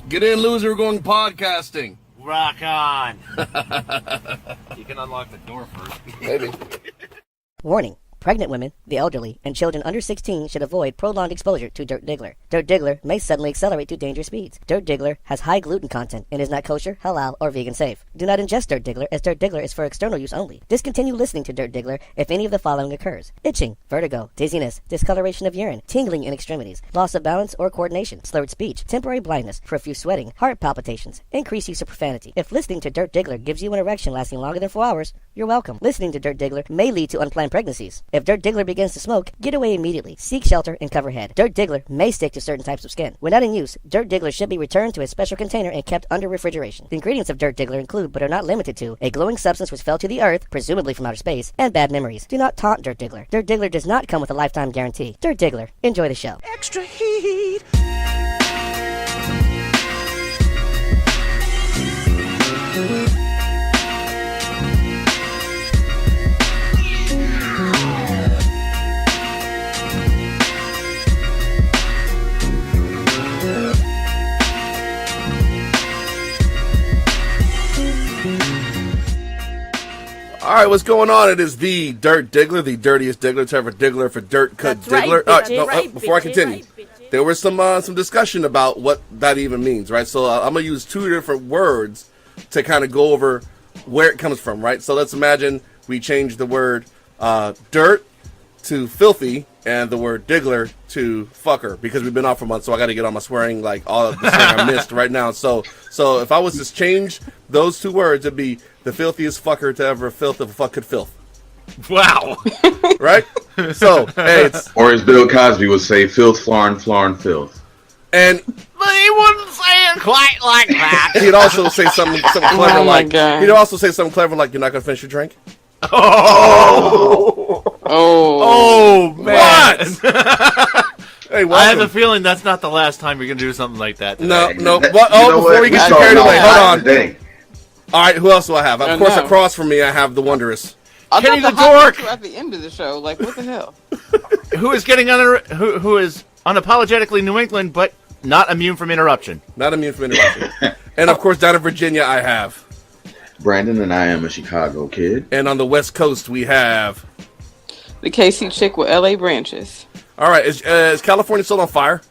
Get in, loser. We're going podcasting. Rock on. You can unlock the door first. Maybe. Warning. Pregnant women, the elderly, and children under 16 should avoid prolonged exposure to Dirt Diggler. Dirt Diggler may suddenly accelerate to dangerous speeds. Dirt Diggler has high gluten content and is not kosher, halal, or vegan safe. Do not ingest Dirt Diggler, as Dirt Diggler is for external use only. Discontinue listening to Dirt Diggler if any of the following occurs: itching, vertigo, dizziness, discoloration of urine, tingling in extremities, loss of balance or coordination, slurred speech, temporary blindness, profuse sweating, heart palpitations, increased use of profanity. If listening to Dirt Diggler gives you an erection lasting longer than 4 hours, you're welcome. Listening to Dirt Diggler may lead to unplanned pregnancies. If Dirt Diggler begins to smoke, get away immediately. Seek shelter and cover head. Dirt Diggler may stick to certain types of skin. When not in use, Dirt Diggler should be returned to a special container and kept under refrigeration. The ingredients of Dirt Diggler include, but are not limited to, a glowing substance which fell to the earth, presumably from outer space, and bad memories. Do not taunt Dirt Diggler. Dirt Diggler does not come with a lifetime guarantee. Dirt Diggler. Enjoy the show. Extra heat. All right, what's going on? It is the Dirt Diggler, the dirtiest Diggler to ever Diggler for Dirt Cut Diggler. Before I continue, there was some discussion about what that even means, right? So I'm going to use two different words to kind of go over where it comes from, right? So let's imagine we change the word dirt to filthy and the word diggler to fucker, because we've been off for months, so I got to get on my swearing, like all of the thing I missed right now. So if I was to change those two words, it'd be the filthiest fucker to ever filth of a fuck could filth. Wow. Right? So, hey, or as Bill Cosby would say, filth, flarn, filth. And But he wouldn't say it quite like that. he'd also say something clever like, he'd also say something clever like, you're not going to finish your drink? Oh, man. What? Hey, I have a feeling that's not the last time you're going to do something like that today. No. Before we get carried away, hold on. Today. All right, who else do I have? Of course, across from me, I have the Wondrous Kenny the Dork. At the end of the show, like, what the hell? Who is who is unapologetically New England, but not immune from interruption. Not immune from interruption. And, of course, down in Virginia, I have Brandon, and I am a Chicago kid. And on the West Coast, we have The KC chick with LA branches. All right, is California still on fire?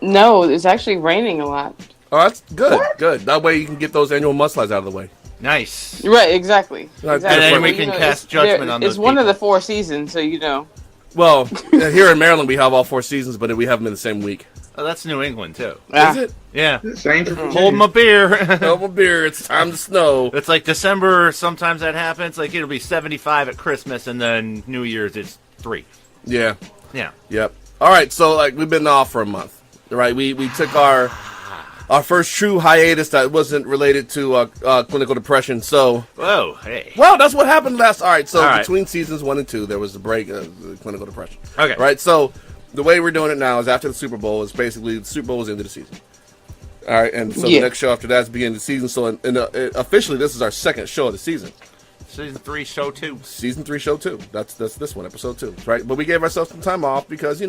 No, it's actually raining a lot. Oh, that's good. What? Good. That way you can get those annual mudslides out of the way. Nice. Right, exactly. And then we can cast judgment on those It's one people. of the 4 seasons, so you know. Well, here in Maryland, we have all 4 seasons, but we have them in the same week. Oh, that's New England, too. Is it? Yeah. Same for Hold my beer. Hold my beer. It's time to snow. It's like December, sometimes that happens. Like, it'll be 75 at Christmas, and then New Year's, it's 3. Yeah. Yeah. Yep. All right, so, like, we've been off for a month, right? We took our first true hiatus that wasn't related to clinical depression, so... Whoa, hey. Well, that's what happened last... All right, so All right. between seasons 1 and 2, there was a break of clinical depression. Okay. Right, so the way we're doing it now is after the Super Bowl is basically the Super Bowl was the end of the season. All right, and so the next show after that is the beginning of the season, so officially this is our second show of the season. Season 3, show 2. Season 3, show 2. That's this one, episode 2, right? But we gave ourselves some time off because,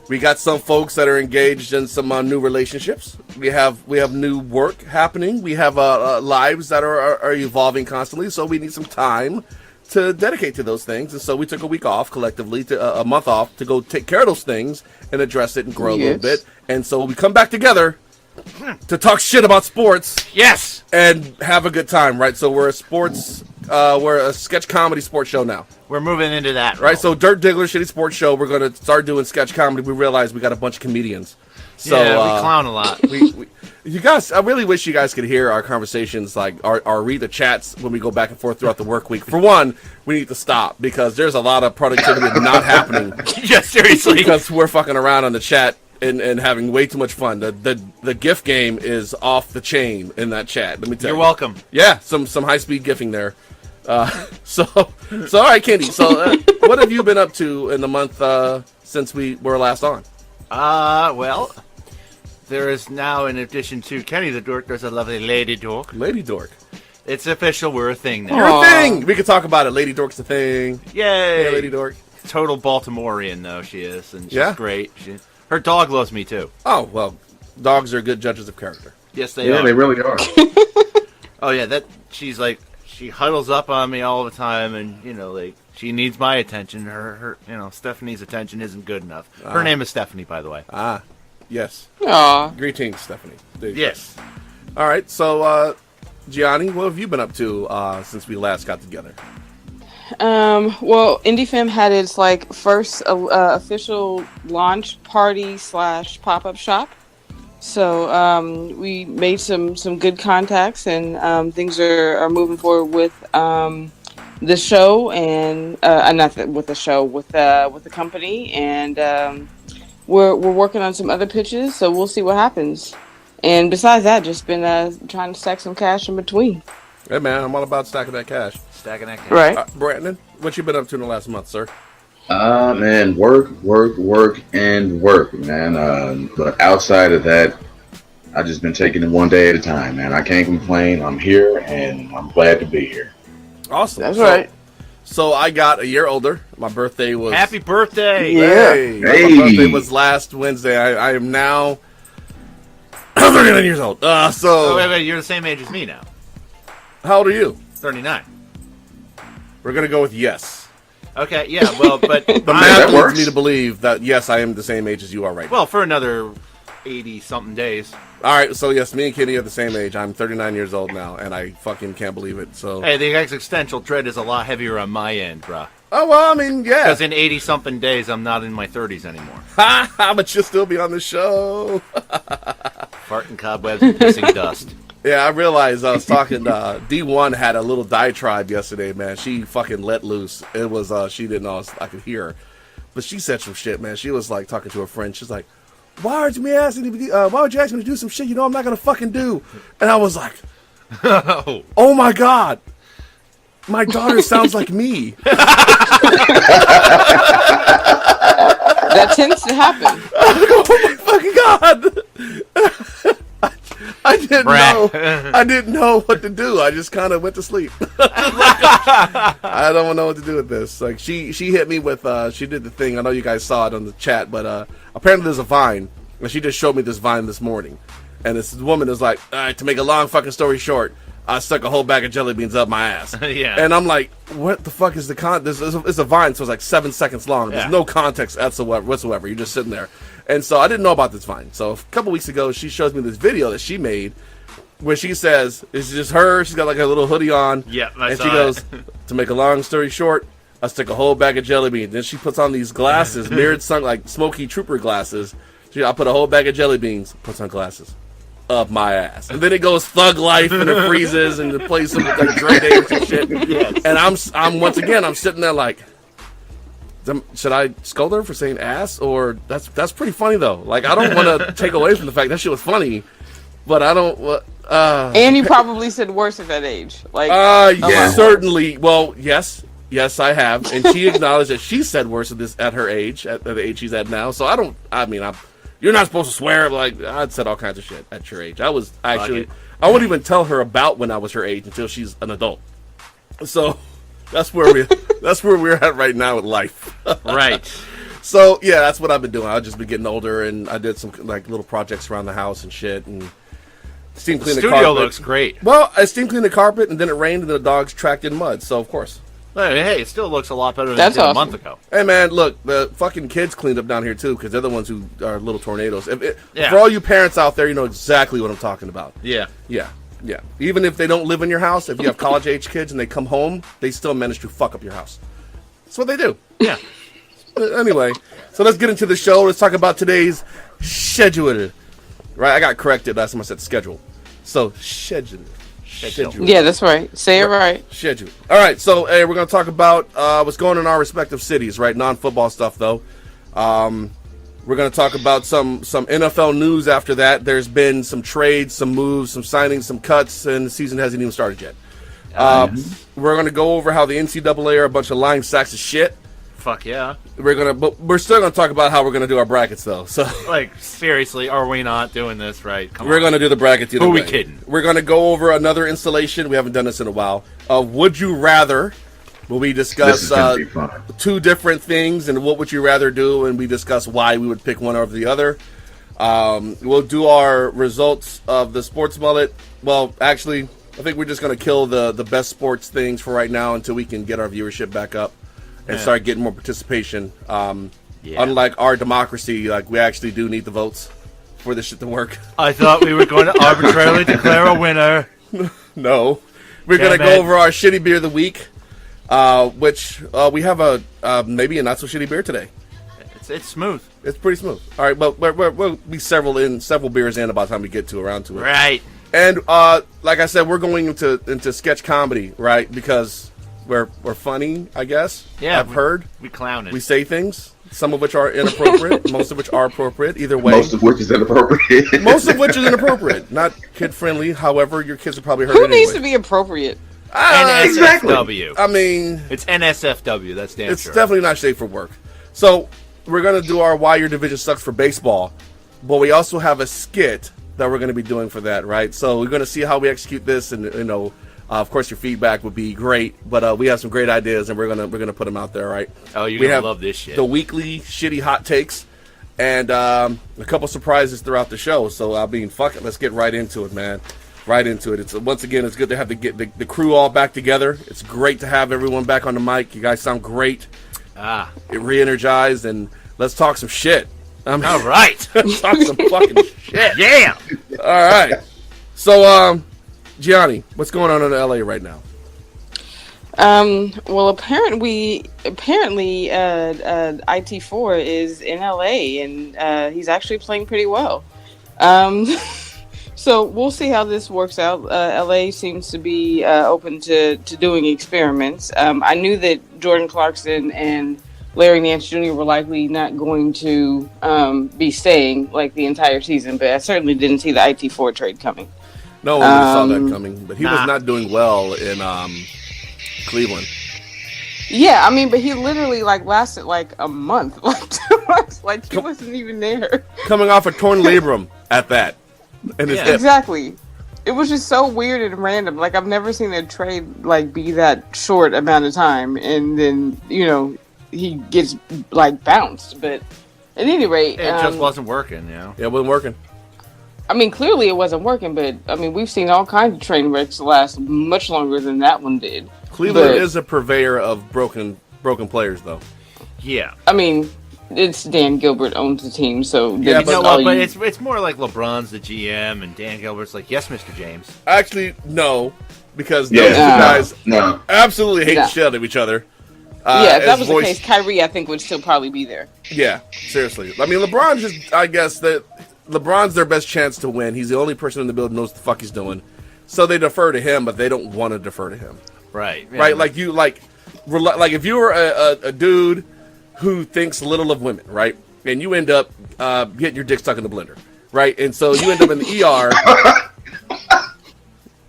we got some folks that are engaged in some new relationships. We have new work happening. We have lives that are evolving constantly. So we need some time to dedicate to those things. And so we took a week off collectively, a month off, to go take care of those things and address it and grow a little bit. And so we come back together to talk shit about sports. Yes. And have a good time, right? So we're a sketch comedy sports show now. We're moving into that. Right, so Dirt Diggler, Shitty Sports Show, we're going to start doing sketch comedy. We realize we got a bunch of comedians. So, yeah, we clown a lot. You guys, I really wish you guys could hear our conversations, like, or read the chats when we go back and forth throughout the work week. For one, we need to stop, because there's a lot of productivity not happening. Yeah, seriously. Because we're fucking around on the chat and having way too much fun. The GIF game is off the chain in that chat, let me tell you. You're welcome. Yeah, some high-speed GIFing there. So all right, Candy. So, what have you been up to in the month since we were last on? Well, there is now, in addition to Kenny the Dork, there's a lovely Lady Dork. Lady Dork. It's official. We're a thing now. You're a thing. We could talk about it. Lady Dork's a thing. Yay! Yeah, Lady Dork. Total Baltimorean, though, she is, and she's great. Her dog loves me too. Oh, well, dogs are good judges of character. Yes, they Yeah, are. they really are. Oh yeah, she's like she huddles up on me all the time, and like she needs my attention. Her Stephanie's attention isn't good enough. Her name is Stephanie, by the way. Ah, yes. Aw. Greetings, Stephanie. There you go. Yes. All right, so, Gianni, what have you been up to since we last got together? Well, IndieFem had its first official launch party / pop-up shop. So we made some good contacts, and things are moving forward with the show, and with the company, and we're working on some other pitches. So we'll see what happens. And besides that, just been trying to stack some cash in between. Hey, man, I'm all about stacking that cash. Stacking that cash. Right. Brandon, what you been up to in the last month, sir? Man, work, and work, man. But outside of that, I've just been taking it one day at a time, man. I can't complain. I'm here, and I'm glad to be here. Awesome. That's right. So I got a year older. My birthday was... Happy birthday! Yeah. Hey, Hey. My birthday was last Wednesday. I am now 39 years old. Oh, wait, you're the same age as me now. How old are you? 39. We're going to go with yes. Okay, yeah, well, but The that math leads works. me to believe that, yes, I am the same age as you are right now. well, for another 80-something days. All right, so yes, me and Kitty are the same age. I'm 39 years old now, and I fucking can't believe it. So, Hey, the existential dread is a lot heavier on my end, bruh. oh, well, I mean, yeah. Because in 80-something days, I'm not in my 30s anymore. But you'll still be on the show. Farting cobwebs and pissing dust. Yeah, I realized I was talking, D1 had a little diatribe yesterday, man. She fucking let loose. It was, she didn't know I could hear her. But she said some shit, man. She was, talking to her friend. She's like, why would you ask me to do some shit you know I'm not going to fucking do? And I was like, oh my God. My daughter sounds like me. That tends to happen. Oh my fucking God. I didn't know. I didn't know what to do. I just kind of went to sleep. I don't know what to do with this. Like she hit me with. She did the thing. I know you guys saw it on the chat, but apparently there's a Vine, and she just showed me this Vine this morning. And this woman is like, all right, to make a long fucking story short, I stuck a whole bag of jelly beans up my ass. Yeah. And I'm like, what the fuck is the This is a Vine, so it's like 7 seconds long. There's Yeah. no context whatsoever. You're just sitting there. And so I didn't know about this Vine. So a couple weeks ago, she shows me this video that she made where she says, it's just her. She's got like a little hoodie on. Yeah, I and saw she it. goes, to make a long story short, I stick a whole bag of jelly beans. Then she puts on these glasses, mirrored sun, like smoky trooper glasses. I put a whole bag of jelly beans, puts on glasses. Up my ass, and then it goes Thug Life, and it freezes, and it plays some like Dread Apes and shit. Yes. And I'm once again, I'm sitting there like, should I scold her for saying ass, or that's pretty funny though. Like I don't want to take away from the fact that shit was funny, but I don't. And you probably said worse at that age. Yeah, certainly. Well, yes, I have, and she acknowledged that she said worse at her age, at the age she's at now. So you're not supposed to swear. Like I'd said all kinds of shit at your age. I wouldn't even tell her about when I was her age until she's an adult. So that's where we're at right now with life. Right. So yeah, that's what I've been doing. I've just been getting older, and I did some like little projects around the house and shit, and steam clean the carpet. Studio looks great. Well, I steam cleaned the carpet, and then it rained, and the dogs tracked in mud. So of course. Hey, it still looks a lot better than That's it did a awesome. month ago. Hey man, look, the fucking kids cleaned up down here too, because they're the ones who are little tornadoes. Yeah. For all you parents out there, you know exactly what I'm talking about. Yeah. Yeah. Even if they don't live in your house, if you have college age kids and they come home, they still manage to fuck up your house. That's what they do. Yeah. Anyway, so let's get into the show. Let's talk about today's schedule. Right, I got corrected last time I said schedule. So schedule. Yeah, that's right. Say it right. Schedule. All right, so we're going to talk about what's going on in our respective cities, right? Non-football stuff, though. We're going to talk about some NFL news after that. There's been some trades, some moves, some signings, some cuts, and the season hasn't even started yet. Yes. We're going to go over how the NCAA are a bunch of lying sacks of shit. Fuck yeah. But we're still going to talk about how we're going to do our brackets, though. So Like, seriously, are we not doing this right? Come we're on. going to do the brackets either Who way. we kidding? We're going to go over another installation. We haven't done this in a while. Would you rather where we This discuss is gonna be fun. two different things and what would you rather do, and we discuss why we would pick one over the other. We'll do our results of the sports mullet. Well, actually, I think we're just going to kill the best sports things for right now until we can get our viewership back up and start getting more participation. Unlike our democracy, like we actually do need the votes for this shit to work. I thought we were going to arbitrarily declare a winner. No. We're going to go over our shitty beer of the week, which we have a maybe a not-so-shitty beer today. It's smooth. It's pretty smooth. All right, but we'll be several beers in by the time we get around to it. Right. And like I said, we're going into sketch comedy, right? Because we're funny, I guess. Yeah, I've heard. We clowned. We say things, some of which are inappropriate, most of which are appropriate. Either way. Most of which is inappropriate. Most of which is inappropriate. Not kid-friendly. However, your kids are probably heard Who it anyway. needs to be appropriate? NSFW. I mean... It's NSFW, that's damn It's sure. definitely not safe for work. So, we're going to do our Why Your Division Sucks for baseball, but we also have a skit that we're going to be doing for that, right? So, we're going to see how we execute this, and, you know, of course, your feedback would be great, but we have some great ideas, and we're gonna put them out there, right? Oh, you're we going to have love this shit. The weekly shitty hot takes, and a couple surprises throughout the show. So, fuck it, let's get right into it, man. Right into it. It's once again, it's good to have the crew all back together. It's great to have everyone back on the mic. You guys sound great. Re-energized, and let's talk some shit. All right. Let's talk some fucking shit. Yeah. All right. So, Gianni, what's going on in LA right now? Well, apparently, IT4 is in LA, and he's actually playing pretty well. So we'll see how this works out. LA seems to be open to doing experiments. I knew that Jordan Clarkson and Larry Nance Jr. were likely not going to be staying like the entire season, but I certainly didn't see the IT4 trade coming. No one really saw that coming, but he was not doing well in Cleveland. Yeah, I mean, but he literally lasted a month, 2 months, he wasn't even there. Coming off a torn labrum at that, and his hip. Exactly. It was just so weird and random. I've never seen a trade be that short amount of time, and then he gets bounced. But at any rate, It just wasn't working, Yeah, it wasn't working. I mean, clearly it wasn't working, but I mean, we've seen all kinds of train wrecks last much longer than that one did. Cleveland is a purveyor of broken players, though. Yeah. I mean, it's Dan Gilbert owns the team, so Yeah, You know what? But it's more like LeBron's the GM, and Dan Gilbert's like, yes, Mr. James. Actually, no, because Yeah, those two guys no. absolutely hate the shit out of each other. Yeah, if that was the case, Kyrie, I think, would still probably be there. Yeah, seriously. I mean, I guess that LeBron's their best chance to win. He's the only person in the building who knows what the fuck he's doing. So they defer to him, but they don't want to defer to him. Right. Yeah. Right? Like if you were a dude who thinks little of women, right? And you end up getting your dick stuck in the blender, right? And so you end up in the ER.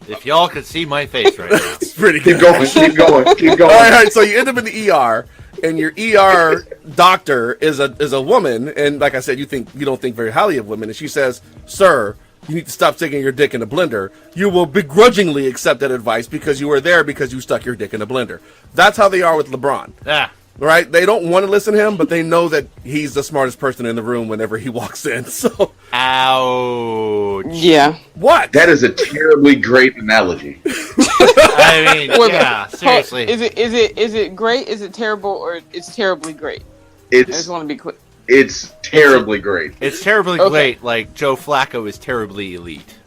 If y'all could see my face right now. It's pretty good. Keep going. All right, so you end up in the ER, and your ER doctor is a woman, and like I said, you don't think very highly of women, and she says, "Sir, you need to stop sticking your dick in a blender." You will begrudgingly accept that advice because you were there because you stuck your dick in a blender. That's how they are with LeBron. Right? They don't want to listen to him, but they know that he's the smartest person in the room whenever he walks in. So, ouch. Yeah. What? That is a terribly great analogy. I mean, yeah, seriously. Is it great? Is it terrible? Or it's terribly great? I just want to be clear. It's terribly great. It's terribly great. Like Joe Flacco is terribly elite.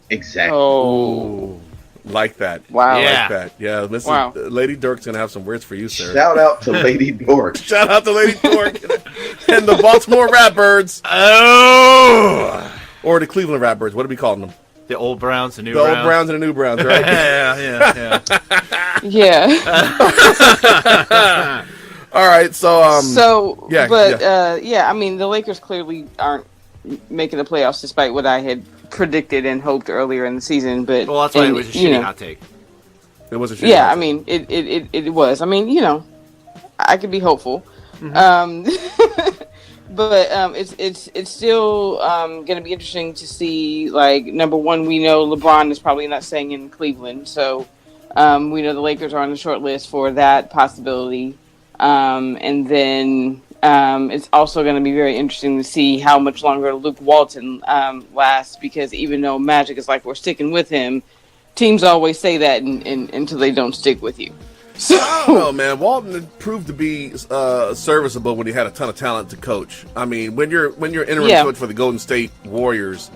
Exactly. Oh. Like that. Wow. Yeah. Like that. Yeah. Lady Dork's going to have some words for you, sir. Shout out to Lady Dork. Shout out to Lady Dork and the Baltimore Ratbirds. Oh! Or the Cleveland Ratbirds. What are we calling them? The old Browns, the new The Browns. old Browns and the new Browns, right? yeah. Yeah. All right, so I mean, the Lakers clearly aren't making the playoffs despite what I had predicted and hoped earlier in the season. But well, that's why it was a shitty hot take. It was a shitty. Yeah, I mean, it was. I mean, I could be hopeful. Mm-hmm. But it's still going to be interesting to see. Number one, we know LeBron is probably not staying in Cleveland, so We know the Lakers are on the short list for that possibility. And then it's also going to be very interesting to see how much longer Luke Walton lasts, because even though Magic is like, we're sticking with him, teams always say that until they don't stick with you. So, I don't know, man. Walton proved to be serviceable when he had a ton of talent to coach. I mean, when you're interim coach for the Golden State Warriors,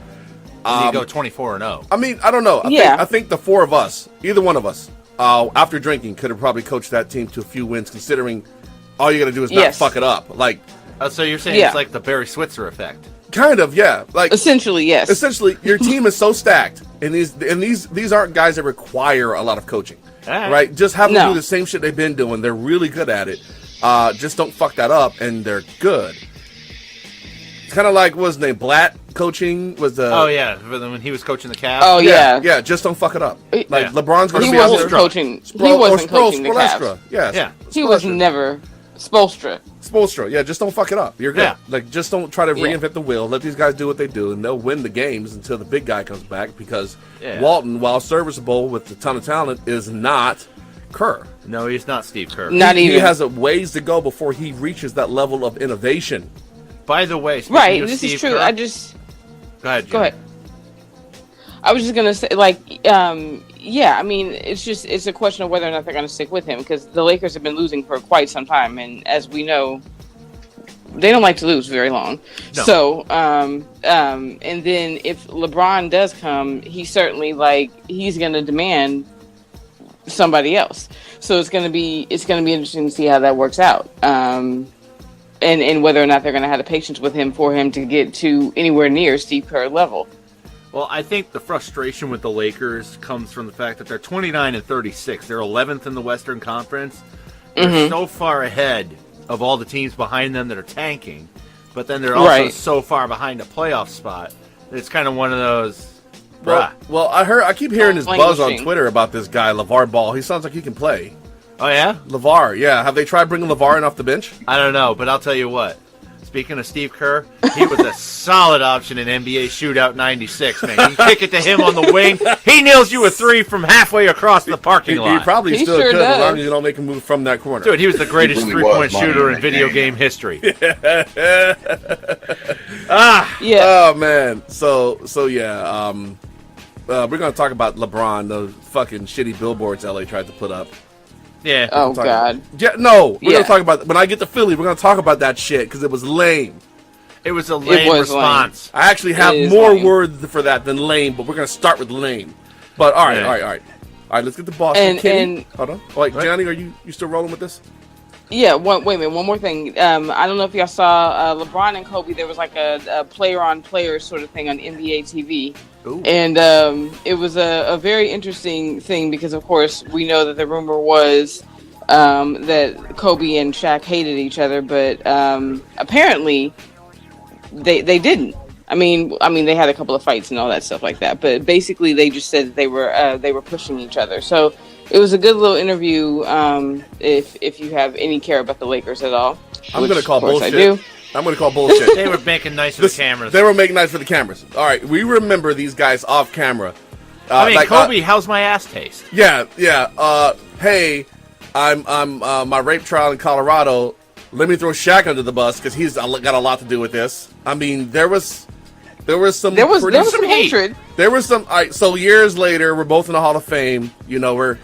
you go 24-0. I mean, I don't know. I think the four of us, either one of us, after drinking, could have probably coached that team to a few wins, considering all you got to do is not fuck it up. Like, so you're saying it's like the Barry Switzer effect? Kind of, yeah. Like, essentially, yes. Essentially, your team is so stacked, and these aren't guys that require a lot of coaching. Right? Just have them do the same shit they've been doing. They're really good at it. Just don't fuck that up, and they're good. It's kind of like, what was his name? Blatt coaching was the... Oh, yeah. When he was coaching the Cavs. Oh, yeah. Yeah, just don't fuck it up. Like, LeBron's going to be... He wasn't coaching the Cavs. Yes. Yeah. He was never... Spoelstra, yeah, just don't fuck it up. You're good. Yeah. Like, just don't try to reinvent the wheel. Let these guys do what they do, and they'll win the games until the big guy comes back, because Walton, while serviceable with a ton of talent, is not Kerr. No, he's not Steve Kerr. Not even. He has a ways to go before he reaches that level of innovation. By the way, this Steve is true. Kerr, Go ahead. I was just gonna say, like, I mean, it's a question of whether or not they're gonna stick with him, because the Lakers have been losing for quite some time, and as we know, they don't like to lose very long. No. So, and then if LeBron does come, he's gonna demand somebody else. So it's gonna be interesting to see how that works out. And whether or not they're gonna have the patience with him for him to get to anywhere near Steve Kerr level. Well, I think the frustration with the Lakers comes from the fact that they're 29-36. They're 11th in the Western Conference. They're so far ahead of all the teams behind them that are tanking, but then they're also so far behind a playoff spot that it's kind of one of those. Well, I keep hearing this buzz on Twitter about this guy LeVar Ball. He sounds like he can play. Oh yeah, LeVar. Yeah, have they tried bringing LeVar in off the bench? I don't know, but I'll tell you what. Speaking of Steve Kerr, he was a solid option in NBA Shootout 96, man. You kick it to him on the wing, he nails you a three from halfway across the parking lot. He probably still could, as long as you don't make him move from that corner. Dude, he was the greatest three-point shooter in video game history. Oh, man. So yeah, we're going to talk about LeBron, the fucking shitty billboards LA tried to put up. Yeah. Oh, God. Yeah, no, we're going to talk about... When I get to Philly, we're going to talk about that shit, because it was lame. It was a lame response. Lame. I actually have more words for that than lame, but we're going to start with lame. But, all right. All right, let's get to Boston. Hold on. Wait, Johnny, are you still rolling with this? Yeah, wait a minute. One more thing. I don't know if y'all saw LeBron and Kobe. There was like a player-on-player sort of thing on NBA TV. Ooh. And it was a very interesting thing because, of course, we know that the rumor was that Kobe and Shaq hated each other, but apparently they didn't. I mean, they had a couple of fights and all that stuff like that, but basically they just said that they were pushing each other. So it was a good little interview. If you have any care about the Lakers at all, I'm going to call bullshit. I do. I'm going to call bullshit. They were making nice for the cameras. They were making nice for the cameras. All right, we remember these guys off camera. Kobe, how's my ass taste? Yeah. Hey, I'm my rape trial in Colorado. Let me throw Shaq under the bus because he's got a lot to do with this. I mean, there was some hatred. There was some. All right, so years later, we're both in the Hall of Fame. You know, we're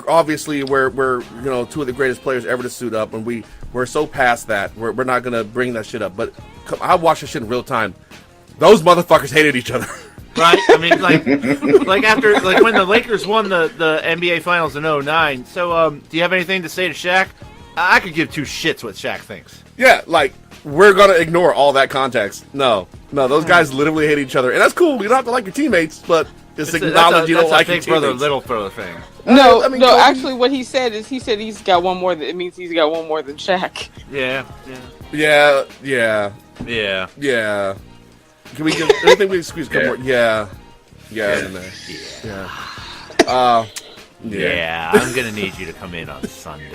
obviously we're two of the greatest players ever to suit up, and we're so past that. We're not gonna bring that shit up. But I watched this shit in real time. Those motherfuckers hated each other. Right? I mean, like after when the Lakers won the NBA Finals in 2009. So, do you have anything to say to Shaq? I could give two shits what Shaq thinks. Yeah, we're gonna ignore all that context. No, those guys literally hate each other, and that's cool. You don't have to like your teammates, but just acknowledge you don't like your teammates. That's a big brother, little brother thing. No, actually, what he said is he's got one more. It means he's got one more than Shaq. Yeah. Can we get anything we can squeeze a couple more? Yeah. Yeah, I'm gonna need you to come in on Sunday.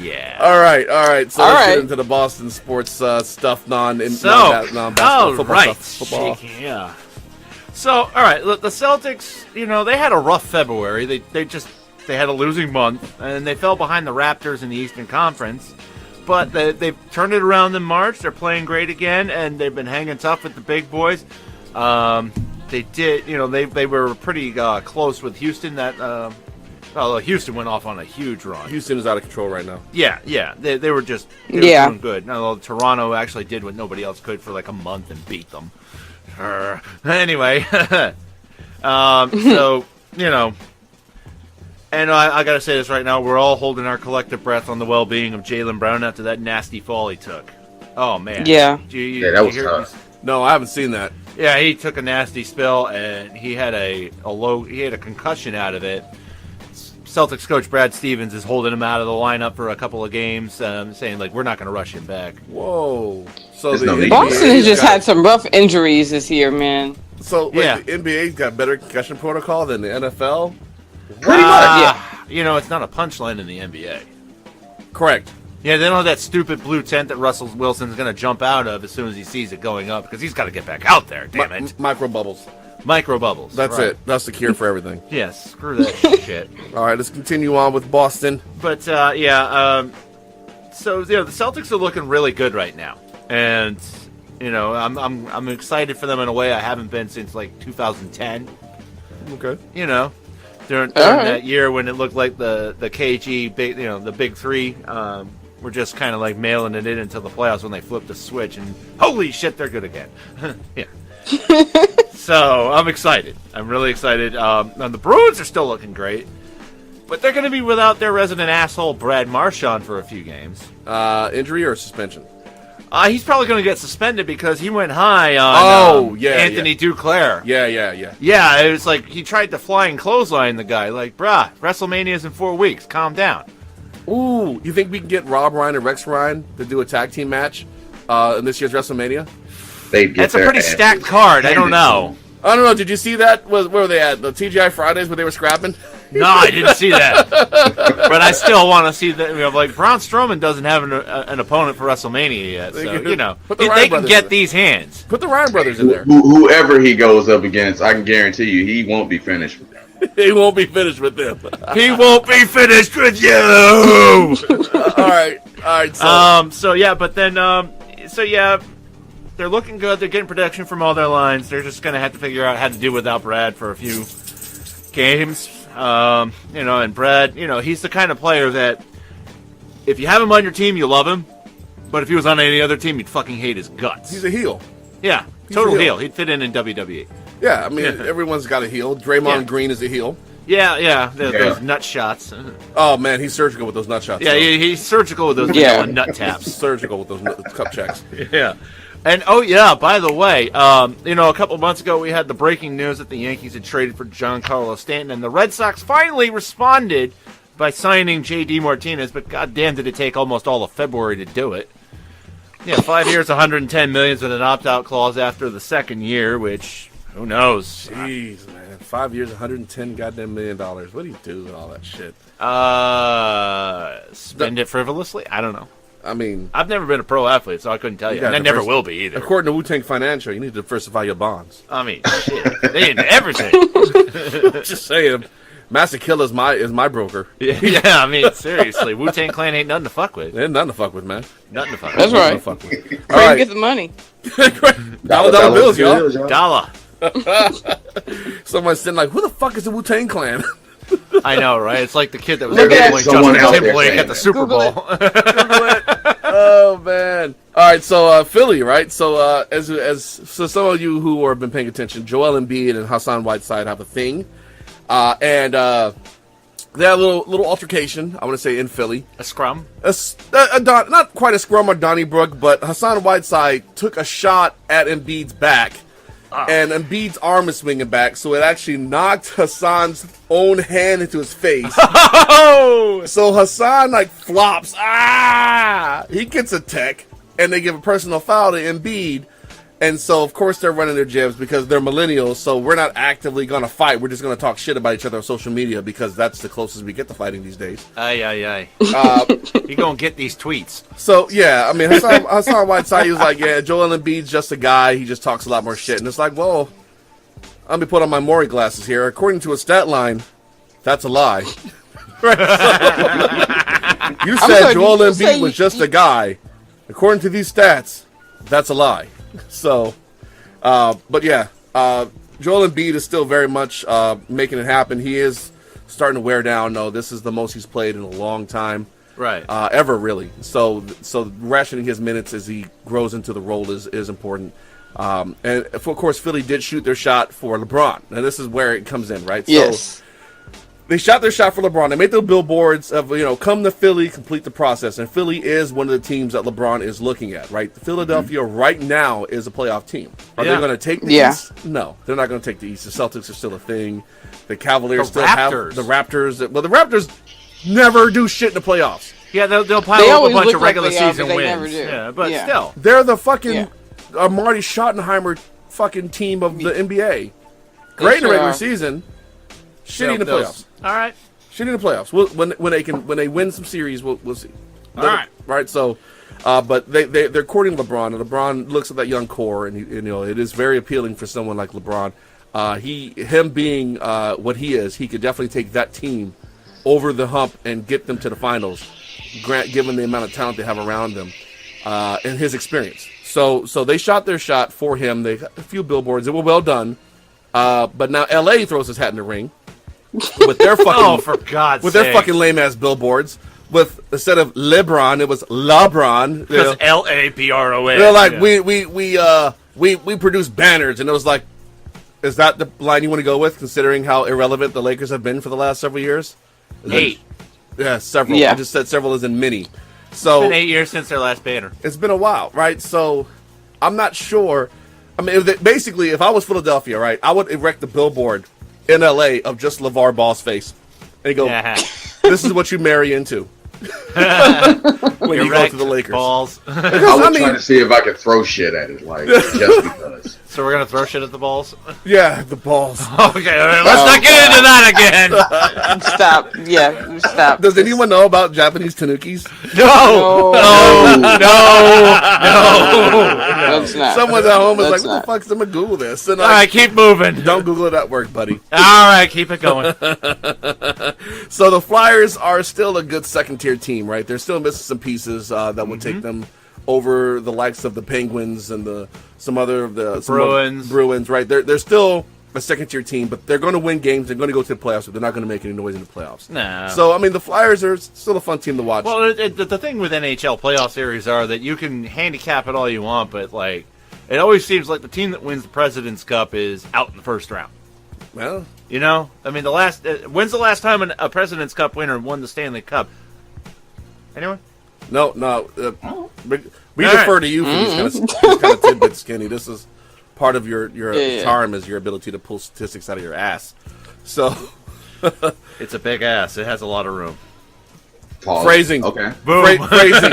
Yeah. All right. So let's get into the Boston sports stuff, non-basketball right. stuff. Football. So, all right, look, the Celtics, they had a rough February. They had a losing month, and they fell behind the Raptors in the Eastern Conference. But they've turned it around in March. They're playing great again, and they've been hanging tough with the big boys. They did, they were pretty close with Houston. Houston went off on a huge run. Houston is out of control right now. Yeah. They were doing good. Now, Toronto actually did what nobody else could for like a month and beat them. Anyway, so, and I got to say this right now, we're all holding our collective breath on the well-being of Jaylen Brown after that nasty fall he took. Oh, man. Yeah. That was tough. No, I haven't seen that. Yeah, he took a nasty spill, and he had a concussion out of it. Celtics coach Brad Stevens is holding him out of the lineup for a couple of games, saying, like, we're not going to rush him back. Whoa. So Boston has just had some rough injuries this year, man. So, the NBA's got better concussion protocol than the NFL? Pretty much, yeah. It's not a punchline in the NBA. Correct. Yeah, they don't have that stupid blue tent that Russell Wilson's going to jump out of as soon as he sees it going up, because he's got to get back out there, damn it. Micro bubbles. Micro bubbles. That's right. it. That's the cure for everything. Yes, screw that shit. All right, let's continue on with Boston. But, so, the Celtics are looking really good right now. And, I'm excited for them in a way I haven't been since, like, 2010. Okay. During that year when it looked like the KG, the big three, were just kind of like mailing it in until the playoffs when they flipped the switch, and holy shit, they're good again. Yeah. So I'm excited. I'm really excited. And the Bruins are still looking great, but they're going to be without their resident asshole Brad Marchand for a few games. Injury or suspension? He's probably going to get suspended because he went high on Anthony Duclair. Yeah. Yeah, it was like he tried to flying clothesline the guy. Like, bruh, WrestleMania's in 4 weeks. Calm down. Ooh, you think we can get Rob Ryan and Rex Ryan to do a tag team match in this year's WrestleMania? That's a pretty stacked card. I don't know. I don't know. Did you see that? Where were they at? The TGI Fridays where they were scrapping? No, I didn't see that. But I still want to see that. Like, Braun Strowman doesn't have an opponent for WrestleMania yet. So, they can get these hands. Put the Ryan brothers in there. Whoever he goes up against, I can guarantee you he won't be finished with them. He won't be finished with them. He won't be finished with you. All right. They're looking good. They're getting production from all their lines. They're just going to have to figure out how to do without Brad for a few games. And Brad, he's the kind of player that if you have him on your team, you love him. But if he was on any other team, you'd fucking hate his guts. He's a heel. Yeah, total heel. He'd fit in WWE. Yeah, I mean, everyone's got a heel. Draymond Green is a heel. Yeah. Those nut shots. Oh, man, he's surgical with those nut shots. Yeah, he's surgical with those nut taps. Surgical with those cup checks. Yeah. And, by the way, a couple of months ago we had the breaking news that the Yankees had traded for Giancarlo Stanton, and the Red Sox finally responded by signing J.D. Martinez, but goddamn did it take almost all of February to do it. Yeah, 5 years, $110 million with an opt-out clause after the second year, which, who knows? Jeez, man. 5 years, $110 goddamn million. What do you do with all that shit? Spend it frivolously? I don't know. I mean, I've never been a pro athlete, so I couldn't tell you. And I never will be either. According to Wu-Tang Financial, you need to diversify your bonds. I mean, shit. They into everything. Just saying. Master Killer is my broker. Yeah, I mean, seriously. Wu-Tang Clan ain't nothing to fuck with. Ain't nothing to fuck with, man. Nothing to fuck with. That's right. Fuck with. All right. Get the money. Dollar bills, y'all. Dollar. Someone's sitting like, who the fuck is the Wu-Tang Clan? I know, right? It's like the kid that was Googling Justin Timberlake at the Super Bowl. Oh, man. All right, so Philly, right? So so some of you who have been paying attention, Joel Embiid and Hassan Whiteside have a thing. And they had a little altercation, I want to say, in Philly. A scrum? Not quite a scrum or Donnybrook, but Hassan Whiteside took a shot at Embiid's back. And Embiid's arm is swinging back, so it actually knocked Hassan's own hand into his face. Oh! So Hassan, flops. He gets a tech, and they give a personal foul to Embiid. And so, of course, they're running their jibs because they're millennials, so we're not actively going to fight. We're just going to talk shit about each other on social media because that's the closest we get to fighting these days. Aye. You going to get these tweets. So, yeah, I mean, Hassan Whiteside, he was like, yeah, Joel Embiid's just a guy. He just talks a lot more shit. And it's like, well, Let me put on my Maury glasses here. According to a stat line, that's a lie. You said Joel Embiid was just a guy. According to these stats, that's a lie. So, but yeah, Joel Embiid is still very much making it happen. He is starting to wear down. No, this is the most he's played in a long time. Right. Ever, really. So rationing his minutes as he grows into the role is important. And, of course, Philly did shoot their shot for LeBron. And this is where it comes in, right? Yes. So they shot their shot for LeBron. They made the billboards of, come to Philly, complete the process. And Philly is one of the teams that LeBron is looking at, right? Philadelphia right now is a playoff team. Are they going to take the East? No, they're not going to take the East. The Celtics are still a thing. The Cavaliers still have the Raptors. Well, the Raptors never do shit in the playoffs. Yeah, they'll pile up a bunch of regular season wins. Yeah, but still. They're the fucking Marty Schottenheimer fucking team of the NBA. Great in the regular season. Shitty in the playoffs. All right. Shitty in the playoffs. When they win some series, we'll see. All right. Right. So, but they're courting LeBron, and LeBron looks at that young core, and it is very appealing for someone like LeBron. Him being what he is, he could definitely take that team over the hump and get them to the finals. Given the amount of talent they have around them, and his experience. So they shot their shot for him. They got a few billboards. It was well done. But now LA throws his hat in the ring with their fucking for God's with their fucking lame ass billboards. With instead of LeBron, it was LeBron. Because LABRON. They're like we produce banners, and it was like, is that the line you want to go with, considering how irrelevant the Lakers have been for the last several years? 8. Yeah, several. Yeah. I just said several as in many. So it's been 8 years since their last banner. It's been a while, right? So I'm not sure. I mean, basically, if I was Philadelphia, right, I would erect the billboard in LA of just LeVar Ball's face and go, "This is what you marry into." When you go to the Lakers. Balls. I was trying to see if I could throw shit at it, like, just because. So we're going to throw shit at the balls? Yeah, the balls. Okay, let's not get into that again. Stop. Yeah, stop. Does anyone know about Japanese tanukis? No. That's not. Someone at home is like, That's what the fuck? I'm going to Google this. And All right, keep moving. Don't Google it at work, buddy. All right, keep it going. So the Flyers are still a good second-tier team, right? They're still missing some pieces that would take them over the likes of the Penguins and some Bruins, right? They're still a second-tier team, but they're going to win games. They're going to go to the playoffs, but they're not going to make any noise in the playoffs. No. So, I mean, the Flyers are still a fun team to watch. Well, the thing with NHL playoff series are that you can handicap it all you want, but, like, it always seems like the team that wins the President's Cup is out in the first round. Well, you know? I mean, when's the last time a President's Cup winner won the Stanley Cup? Anyone? No. We defer to you for these kind of tidbits, Kenny. This is part of your charm is your ability to pull statistics out of your ass. So it's a big ass. It has a lot of room. Pause. Phrasing. Okay. Boom. Phrasing.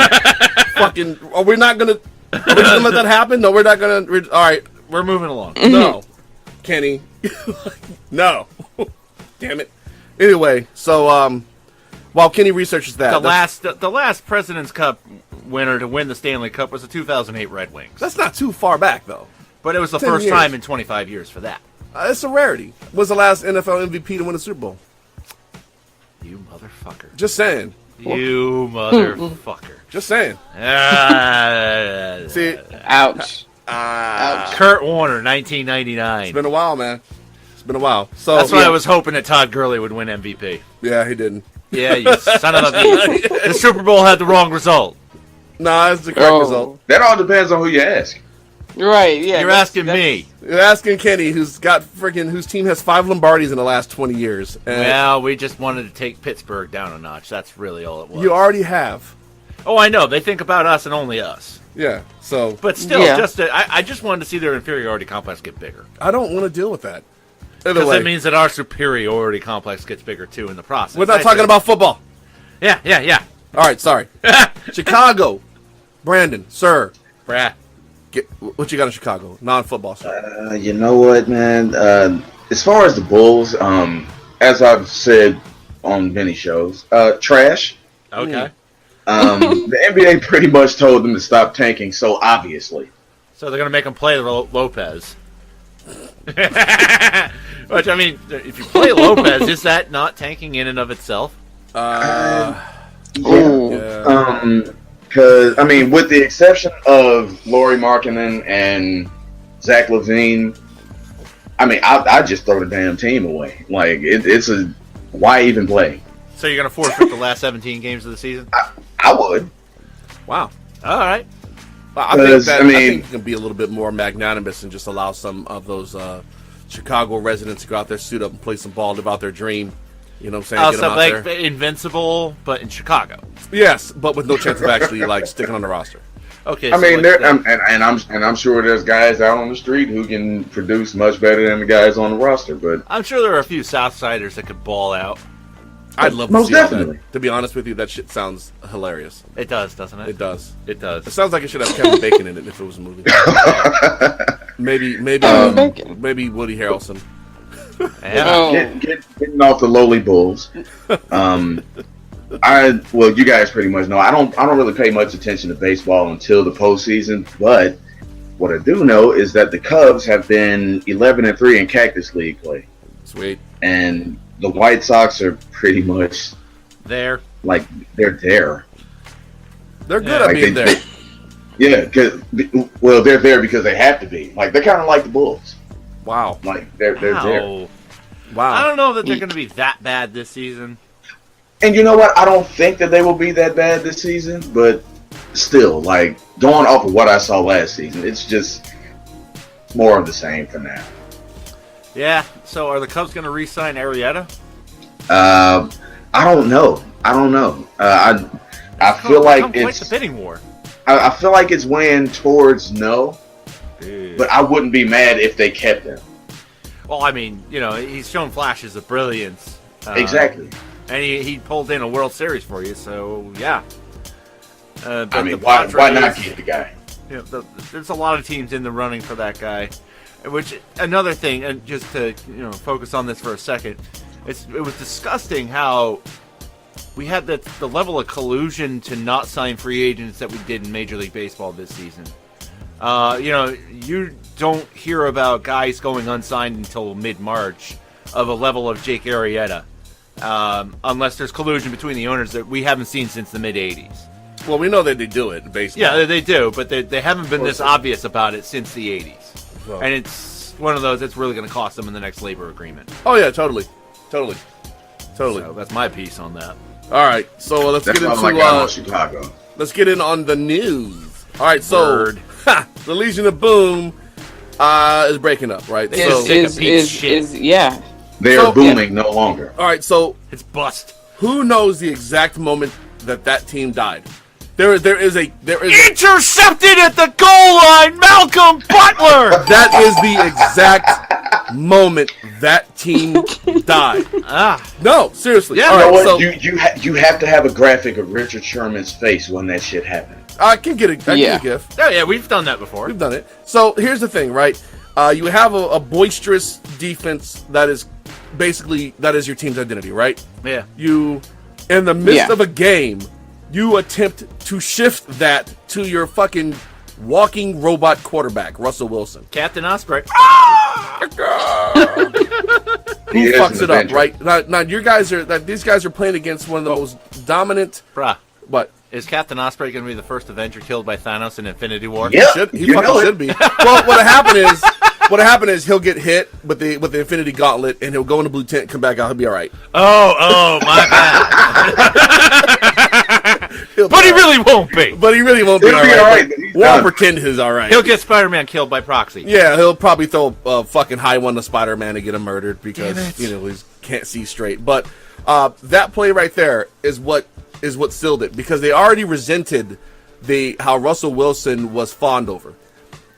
Fucking. Are we just gonna let that happen? No, we're not gonna. All right, we're moving along. No, Kenny. No. Damn it. Anyway, so while Kenny researches that, the last President's Cup winner to win the Stanley Cup was the 2008 Red Wings. That's not too far back, though. But it was the first time in 25 years for that. It's a rarity. Was the last NFL MVP to win a Super Bowl? You motherfucker. Just saying. You motherfucker. Just saying. See? Ouch. Kurt Warner, 1999. It's been a while, man. It's been a while. So that's why I was hoping that Todd Gurley would win MVP. Yeah, he didn't. Yeah, you son of a bitch. The Super Bowl had the wrong result. Nah, it's the correct result. That all depends on who you ask. Right, yeah. You're asking me. You're asking Kenny, whose team has 5 Lombardis in the last 20 years. Well, we just wanted to take Pittsburgh down a notch. That's really all it was. You already have. Oh, I know. They think about us and only us. Yeah, so. But still, I just wanted to see their inferiority complex get bigger. I don't want to deal with that. Because it means that our superiority complex gets bigger, too, in the process. We're not talking about football. Yeah. All right, sorry. Chicago. Brandon, sir. Brad. What you got in Chicago? Non-football, sir. You know what, man? As far as the Bulls, as I've said on many shows, trash. Okay. The NBA pretty much told them to stop tanking, so obviously. So they're going to make them play Lopez. Which, I mean, if you play Lopez, is that not tanking in and of itself? Because, I mean, with the exception of Lauri Markkanen and Zach LaVine, I mean, I just throw the damn team away. Like, it's a, why even play? So you're going to forfeit the last 17 games of the season? I would. Wow. All right. I think it can be a little bit more magnanimous and just allow some of those Chicago residents to go out there, suit up, and play some ball, live out their dream. You know what I'm saying? So like there. Invincible, but in Chicago. Yes, but with no chance of actually like sticking on the roster. Okay. I mean, I'm sure there's guys out on the street who can produce much better than the guys on the roster, but I'm sure there are a few Southsiders that could ball out. I'd love to most see all definitely. that. To be honest with you, that shit sounds hilarious. It does, doesn't it? It does. It does. It sounds like it should have Kevin Bacon in it if it was a movie. maybe Woody Harrelson. Yeah. Getting off the lowly bulls. Well, you guys pretty much know I don't really pay much attention to baseball until the postseason. But what I do know is that the Cubs have been 11-3 in Cactus League play. Sweet. And the White Sox are pretty much there. Like they're there. They're good at being there. They're there because they have to be. Like they're kind of like the Bulls. Wow. Like they're there. Wow. I don't know that they're going to be that bad this season. And you know what? I don't think that they will be that bad this season, but still, like going off of what I saw last season, it's just more of the same for now. Yeah. So are the Cubs going to re-sign Arrieta? I don't know. I feel like it's the bidding war. I feel like it's weighing towards no, but I wouldn't be mad if they kept him. Well, I mean, he's shown flashes of brilliance. Exactly. And he pulled in a World Series for you, so yeah. But I mean, why not keep the guy? There's a lot of teams in the running for that guy. Which, another thing, and just to focus on this for a second, it was disgusting how we had the level of collusion to not sign free agents that we did in Major League Baseball this season. You don't hear about guys going unsigned until mid-March of a level of Jake Arrieta, unless there's collusion between the owners that we haven't seen since the mid-'80s. Well, we know that they do it in baseball. Yeah, they do, but they haven't been this obvious about it since the 80s. Well, and it's one of those that's really going to cost them in the next labor agreement. Oh, yeah, totally. So that's my piece on that. All right, so let's get into Chicago. Let's get in on the news. All right, so the Legion of Boom is breaking up, right? They are booming no longer. All right, so it's bust. Who knows the exact moment that team died? There is intercepted at the goal line, Malcolm Butler. That is the exact moment that team died. No, seriously. Yeah. All right, so you have to have a graphic of Richard Sherman's face when that shit happened. I can get a GIF. Oh yeah, we've done that before. We've done it. So here's the thing, right? You have a boisterous defense that is your team's identity, right? Yeah. You, in the midst of a game, you attempt to shift that to your fucking walking robot quarterback, Russell Wilson. Captain Osprey. Who fucks it up, right? Now these guys are playing against one of the most dominant. Bruh. What? Is Captain Osprey going to be the first Avenger killed by Thanos in Infinity War? Yeah, he fucking should be. Well, what happened is he'll get hit with the Infinity Gauntlet, and he'll go in the blue tent, come back out, he'll be all right. Oh, my bad. But he really won't be. But he really won't be all right. We'll pretend he's all right. He'll get Spider-Man killed by proxy. Yeah, he'll probably throw a fucking high one to Spider-Man and get him murdered because he can't see straight. But that play right there is what sealed it, because they already resented how Russell Wilson was fawned over.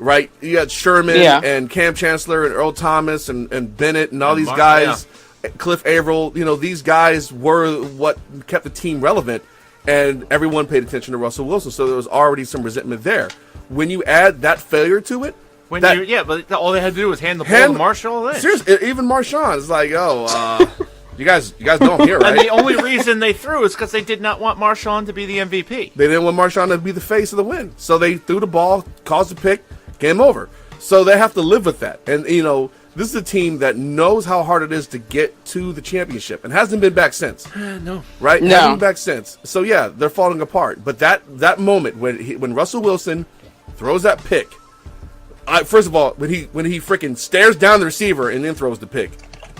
Right? You got Sherman and Cam Chancellor and Earl Thomas and Bennett and all these guys, Cliff Averill. These guys were what kept the team relevant, and everyone paid attention to Russell Wilson. So there was already some resentment there. When you add that failure to it, but all they had to do was hand the ball to Marshall Lynch. Seriously, even Marshawn is like, you guys know I'm here, right? And the only reason they threw is because they did not want Marshawn to be the MVP. They didn't want Marshawn to be the face of the win, so they threw the ball, caused a pick, game over. So they have to live with that. And, this is a team that knows how hard it is to get to the championship and hasn't been back since. No. Right? No. Hasn't been back since. So, yeah, they're falling apart. But that moment when Russell Wilson throws that pick, first of all, when he freaking stares down the receiver and then throws the pick,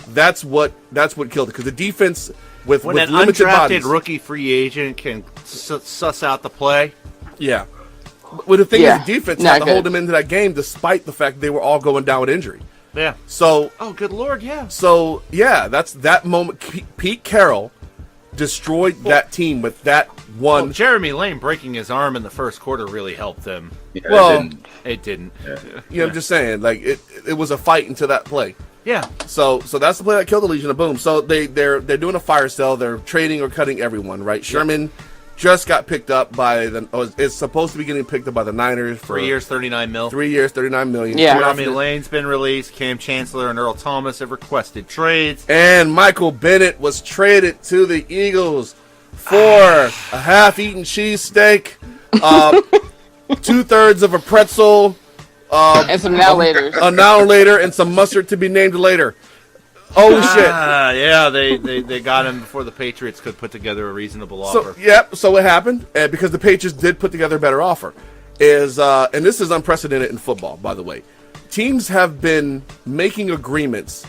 that's what killed it. Because the defense with When an limited undrafted bodies, rookie free agent can suss out the play. yeah. Well, the thing is, the defense Not had to good. hold them into that game despite the fact they were all going down with injury. Yeah. So, Oh, good Lord, yeah. that's that moment. Pete Carroll destroyed that team with that one. Well, Jeremy Lane breaking his arm in the first quarter really helped them. Yeah, Well, It didn't. I'm just saying, like it was a fight into that play. Yeah. So that's the play that killed the Legion of Boom. So they're doing a fire sale. They're trading or cutting everyone. Right? Sherman just got picked up by is supposed to be getting picked up by the Niners for 3 years, $39 million. 3 years, $39 million. Yeah. Jeremy Lane's been released. Cam Chancellor and Earl Thomas have requested trades. And Michael Bennett was traded to the Eagles for a half-eaten cheesesteak, 2/3 of a pretzel, And some now later. an hour later, and some mustard to be named later. Oh shit! Yeah, they got him before the Patriots could put together a reasonable offer. So what happened? Because the Patriots did put together a better offer. And this is unprecedented in football, by the way. Teams have been making agreements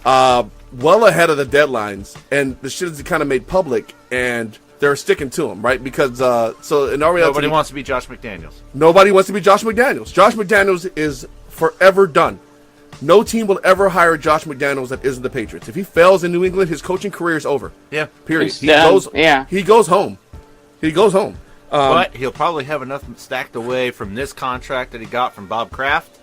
well ahead of the deadlines, and the shit is kind of made public, and they're sticking to them, right? Because so in our reality, Nobody wants to be Josh McDaniels. nobody wants to be Josh McDaniels. Josh McDaniels is forever done. No team will ever hire Josh McDaniels that isn't the Patriots. If he fails in New England, his coaching career is over. Yeah. Period. He's done. Yeah. He goes home. He goes home. But he'll probably have enough stacked away from this contract that he got from Bob Kraft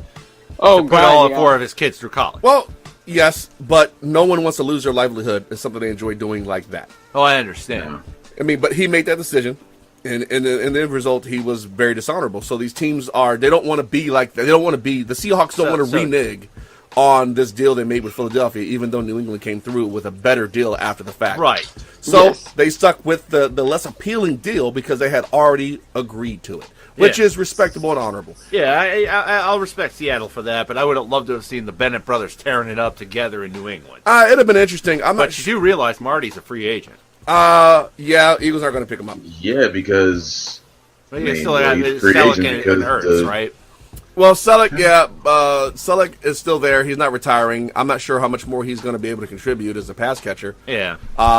Oh, to put all God. four of his kids through college. Well, yes, but no one wants to lose their livelihood. It's something they enjoy doing like that. Oh, I understand. I mean, but he made that decision, and in the end result, he was very dishonorable. So these teams they don't want to be like that. They don't want to be, the Seahawks don't want to renege on this deal they made with Philadelphia, even though New England came through with a better deal after the fact. Right. So Yes. they stuck with the less appealing deal because they had already agreed to it, which Yeah. is respectable and honorable. Yeah, I'll respect Seattle for that, but I would have loved to have seen the Bennett brothers tearing it up together in New England. It'd have been interesting. I'm not But you do realize Marty's a free agent. Yeah, Eagles aren't going to pick him up. Yeah, because But I you mean, still well, have he's free Selleck agent and because Ertz, right? Well, Selleck, Selleck is still there. He's not retiring. I'm not sure how much more he's going to be able to contribute as a pass catcher. Yeah.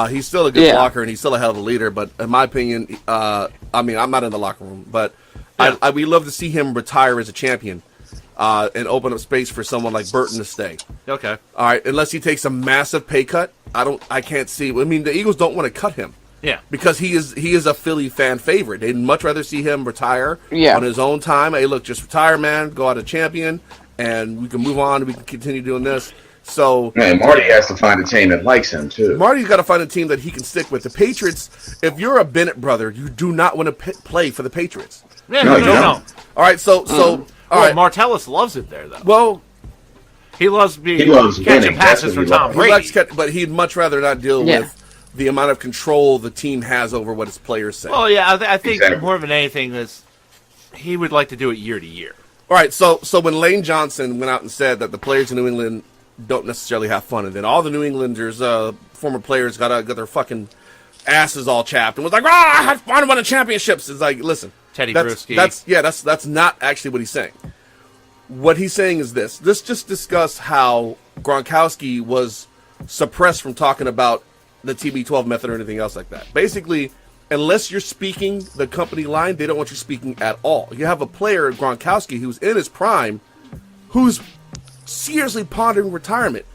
He's still a good Yeah. blocker, and he's still a hell of a leader. But in my opinion, I mean, I'm not in the locker room, but Yeah. we love to see him retire as a champion and open up space for someone like Burton to stay. Okay. All right, unless he takes a massive pay cut, I can't see. I mean, the Eagles don't want to cut him. Yeah. Because he is a Philly fan favorite. They'd much rather see him retire on his own time. Hey, look, just retire, man. Go out a champion, and we can move on. We can continue doing this. So man, Marty has to find a team that likes him too. Marty's got to find a team that he can stick with. The Patriots, if you're a Bennett brother, you do not want to play for the Patriots. Yeah, No, no, you no. don't. All right, so all right. Martellus loves it there, though. Well, He loves He loves catching winning. passes That's from what he Tom loves. he Brady. likes but he'd much rather not deal Yeah. with the amount of control the team has over what its players say. Well, yeah, I think Exactly. more than anything is he would like to do it year to year. All right, so when Lane Johnson went out and said that the players in New England don't necessarily have fun, and then all the New Englanders, former players, got their fucking asses all chapped and was like, I had fun winning championships. It's like, listen, Teddy that's Bruschi. that's not actually what he's saying. What he's saying is this. Let's just discuss how Gronkowski was suppressed from talking about the TB12 method or anything else like that. Basically, unless you're speaking the company line, they don't want you speaking at all. You have a player, Gronkowski, who's in his prime, who's seriously pondering retirement.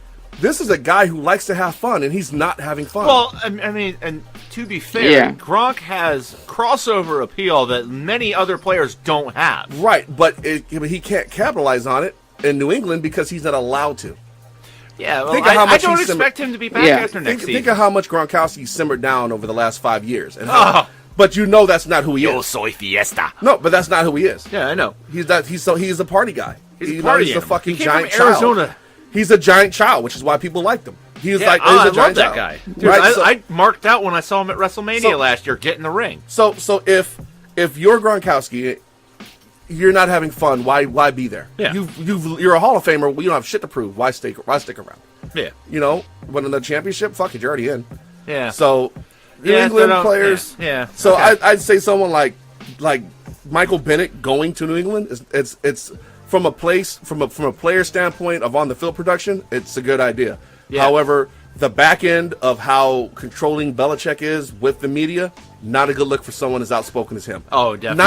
This is a guy who likes to have fun, and he's not having fun. Well, I mean, and to be fair, Yeah. Gronk has crossover appeal that many other players don't have. right, but he can't capitalize on it in New England because he's not allowed to. Yeah, well, Think of how I much don't he's expect him to be back Yeah. after next Think season. of how much Gronkowski simmered down over the last 5 years. And Oh. but you know that's not who he Yo is. soy fiesta. No, but that's not who he is. Yeah, I know. He's a party guy. He's a You know, party he's a animal. fucking He came giant from child. Arizona. He's a giant child, which is why people liked him. He's Yeah, like he's I a love giant that child. guy. Dude, Right, I marked out when I saw him at WrestleMania So- last year, get in the ring. So if you're Gronkowski you're not having fun. Why be there? Yeah. You're a Hall of Famer. You don't have shit to prove. Why stick around? Yeah. You know, winning the championship, fuck it, you're already in. Yeah. So, New England players. Yeah. So okay. I'd say someone like Michael Bennett going to New England it's from a player standpoint of on the field production, it's a good idea. Yeah. However, the back end of how controlling Belichick is with the media, not a good look for someone as outspoken as him. Oh, definitely.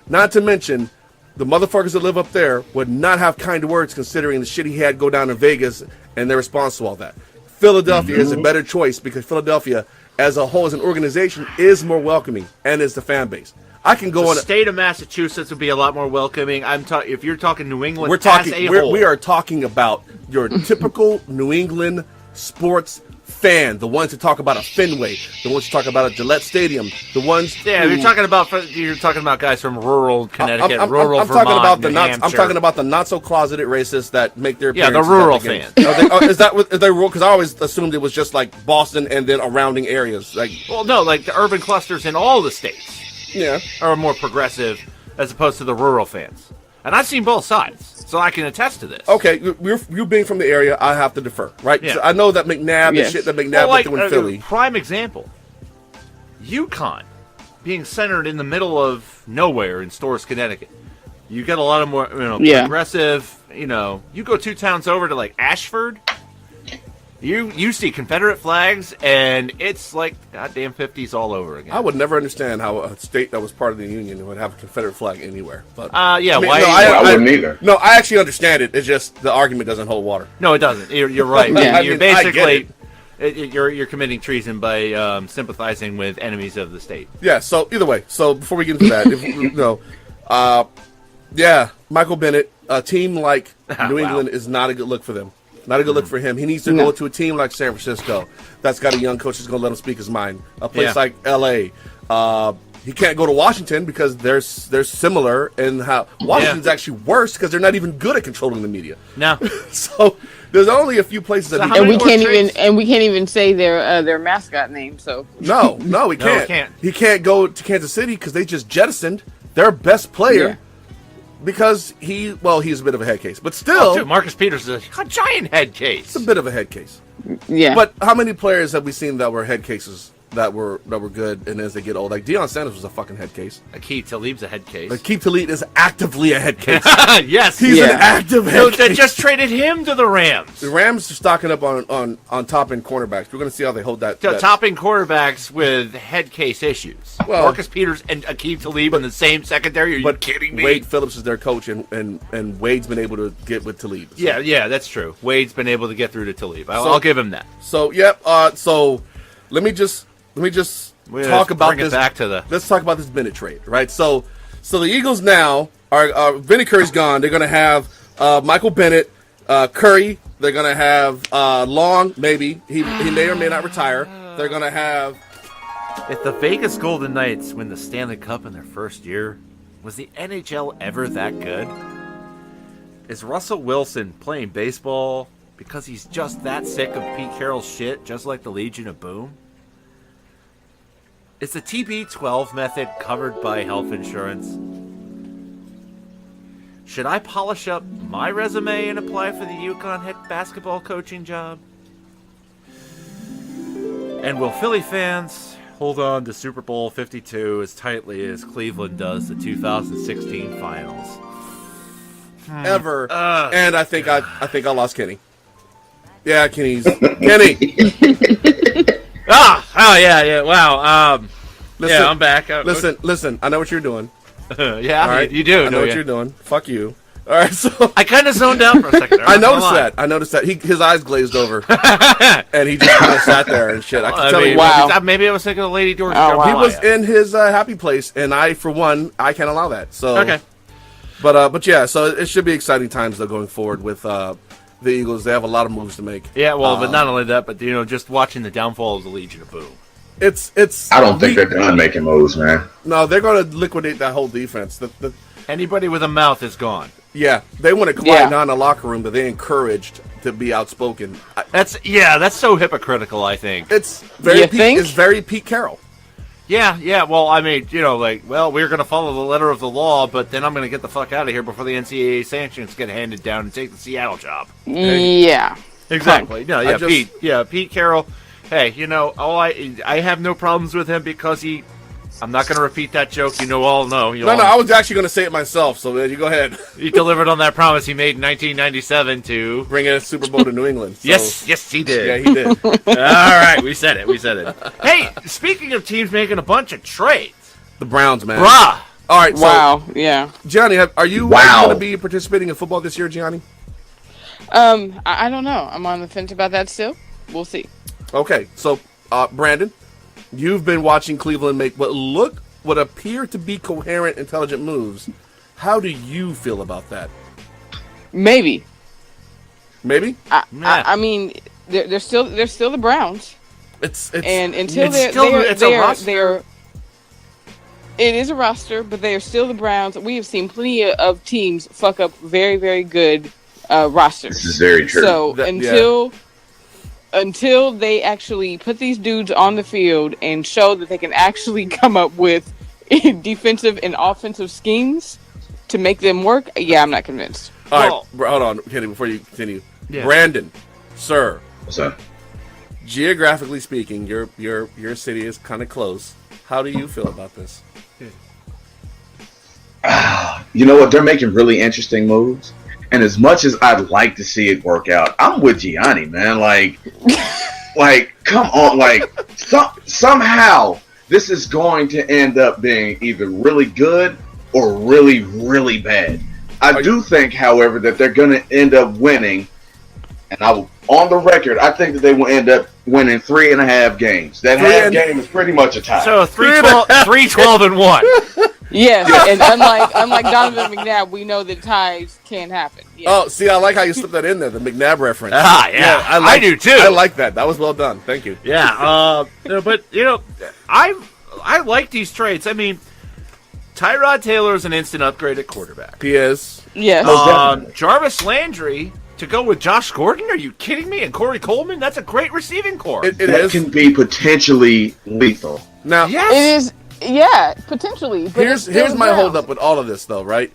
Not to mention, the motherfuckers that live up there would not have kind words considering the shit he had go down in Vegas and their response to all that. Philadelphia is a better choice because Philadelphia, as a whole, as an organization, is more welcoming and is the fan base. I can go the on. State of Massachusetts would be a lot more welcoming. If you're talking New England, we are talking about your typical New England sports fan, the ones that talk about a Fenway, the ones that talk about a Gillette Stadium, the ones. Yeah, you're talking about guys from rural Connecticut, rural I'm Vermont, talking about New Hampshire. I'm talking about the not so closeted racists that make their the appearances rural at the games. fans. Is they rural? Because I always assumed it was just like Boston and then surrounding areas. Like, well, no, like the urban clusters in all the states. Yeah, are more progressive as opposed to the rural fans, and I've seen both sides, so I can attest to this. Okay, you being from the area, I have to defer, right? Yeah. So I know that McNabb and shit that McNabb went through in Philly. Prime example, UConn being centered in the middle of nowhere in Storrs, Connecticut. You get a lot of more, progressive. You go 2 towns over to like Ashford. You see Confederate flags, and it's like goddamn 50s all over again. I would never understand how a state that was part of the Union would have a Confederate flag anywhere. But why? I wouldn't either. No, I actually understand it. It's just the argument doesn't hold water. No, it doesn't. You're right. Yeah. You're basically you're committing treason by sympathizing with enemies of the state. Yeah. So either way, before we get into that, Michael Bennett, a team like New England is not a good look for them. Not a good look for him. He needs to go to a team like San Francisco that's got a young coach that's going to let him speak his mind. A place like L.A. He can't go to Washington because they're similar in how Washington's actually worse because they're not even good at controlling the media. No. So there's only a few places that we can't even say their mascot name. So no, we can't. He can't go to Kansas City because they just jettisoned their best player. Yeah. Because he's a bit of a head case, but still, Marcus Peters is a giant head case. It's a bit of a head case. Yeah. But how many players have we seen that were head cases that were good, and as they get old, like Deion Sanders was a fucking head case. Aqib Talib's a head case. Aqib Talib is actively a head case. Yes, he's an active head case. They just traded him to the Rams. The Rams are stocking up on top end cornerbacks. We're going to see how they hold that. Top end quarterbacks with head case issues. Well, Marcus Peters and Aqib Talib in the same secondary. Are you kidding me? Wade Phillips is their coach, and Wade's been able to get with Talib. So. Yeah, that's true. Wade's been able to get through to Talib. I'll give him that. So so let me just talk about this. Let's talk about this Bennett trade, right? So the Eagles now are Vinny Curry's gone. They're going to have Michael Bennett, Curry. They're going to have Long. Maybe he may or may not retire. They're going to have. If the Vegas Golden Knights win the Stanley Cup in their first year, was the NHL ever that good? Is Russell Wilson playing baseball because he's just that sick of Pete Carroll's shit, just like the Legion of Boom? Is the TB12 method covered by health insurance? Should I polish up my resume and apply for the UConn head basketball coaching job? And will Philly fans hold on to Super Bowl 52 as tightly as Cleveland does the 2016 finals? Ever. And I think I lost Kenny. Yeah, Kenny. Yeah. Wow. Listen, I'm back. Listen. I know what you're doing. Yeah, right? you do. I know what you're doing. Fuck you. All right, so I kind of zoned out for a second. I noticed that. His eyes glazed over, and he just kind of sat there and shit. I can tell you. Wow. Maybe I was thinking of Lady George. He was in his happy place, and I, for one, I can't allow that. So okay. But yeah, so it should be exciting times though going forward with the Eagles. They have a lot of moves to make. Yeah, well, but not only that, but just watching the downfall of the Legion of Boom. It's. I don't think they're done making moves, man. No, they're going to liquidate that whole defense. Anybody with a mouth is gone. Yeah, they want to quiet down the locker room that they encouraged to be outspoken. That's so hypocritical. I think it's very Pete Carroll. Yeah. Well, I mean, we're going to follow the letter of the law, but then I'm going to get the fuck out of here before the NCAA sanctions get handed down and take the Seattle job. Yeah. Exactly. No, yeah, Pete. Yeah, Pete Carroll. Hey, I have no problems with him because I'm not going to repeat that joke. All know. No, I was actually going to say it myself, so you go ahead. He delivered on that promise he made in 1997 to bring a Super Bowl to New England. So. Yes, he did. Yeah, he did. All right, we said it. Hey, speaking of teams making a bunch of trades. The Browns, man. Bruh. All right, so. Wow, yeah. Gianni, are you going to be participating in football this year, Gianni? I don't know. I'm on the fence about that still. We'll see. Okay, so, Brandon, you've been watching Cleveland make what appear to be coherent, intelligent moves. How do you feel about that? Maybe. I mean, they're still the Browns. It's until they're it is a roster, but they are still the Browns. We have seen plenty of teams fuck up very, very good rosters. This is very true. So until they actually put these dudes on the field and show that they can actually come up with defensive and offensive schemes to make them work, I'm not convinced. All right, hold on, Kenny, before you continue. Yeah. Brandon, sir. What's up? Geographically speaking, your city is kind of close. How do you feel about this? You know what? They're making really interesting moves. And as much as I'd like to see it work out, I'm with Gianni, man. Like, come on. Like, somehow this is going to end up being either really good or really, really bad. I do think, however, that they're going to end up winning. And on the record, I think that they will end up winning 3.5 games. That half game is pretty much a tie. So 3-12-1. Yes, and unlike Donovan McNabb, we know that ties can happen. Yes. Oh, see, I like how you slipped that in there, the McNabb reference. Yeah, I do too. I like that. That was well done. Thank you. Yeah, but I like these trades. I mean, Tyrod Taylor is an instant upgrade at quarterback. He is. Yes. Jarvis Landry to go with Josh Gordon? Are you kidding me? And Corey Coleman? That's a great receiving core. It can be potentially lethal. Now, yes. It is. Yeah, potentially. But here's my holdup with all of this, though, right?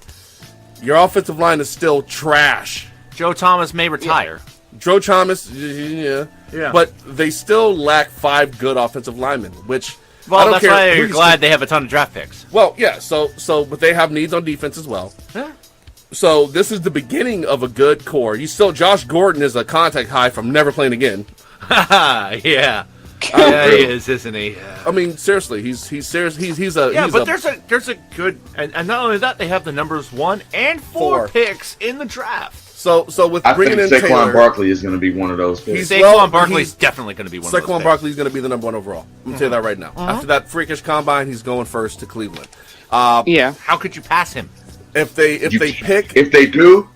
Your offensive line is still trash. Joe Thomas may retire. Joe Thomas, yeah. But they still lack 5 good offensive linemen, which I don't that's care. why you're glad they have a ton of draft picks. Well, yeah. So, but they have needs on defense as well. Yeah. So this is the beginning of a good core. Josh Gordon is a contact high from never playing again. Yeah. Yeah, he is, isn't he? Yeah. I mean, seriously, he's serious. There's a good, and not only that, they have the numbers 1 and 4 picks in the draft. So with bringing in Saquon Taylor, Barkley is going to be one of those picks. Saquon Barkley's definitely going to be one of those picks. Saquon Barkley is going to be the number 1 overall. I'm going to tell you that right now. After that freakish combine, he's going first to Cleveland. How could you pass him? If they do,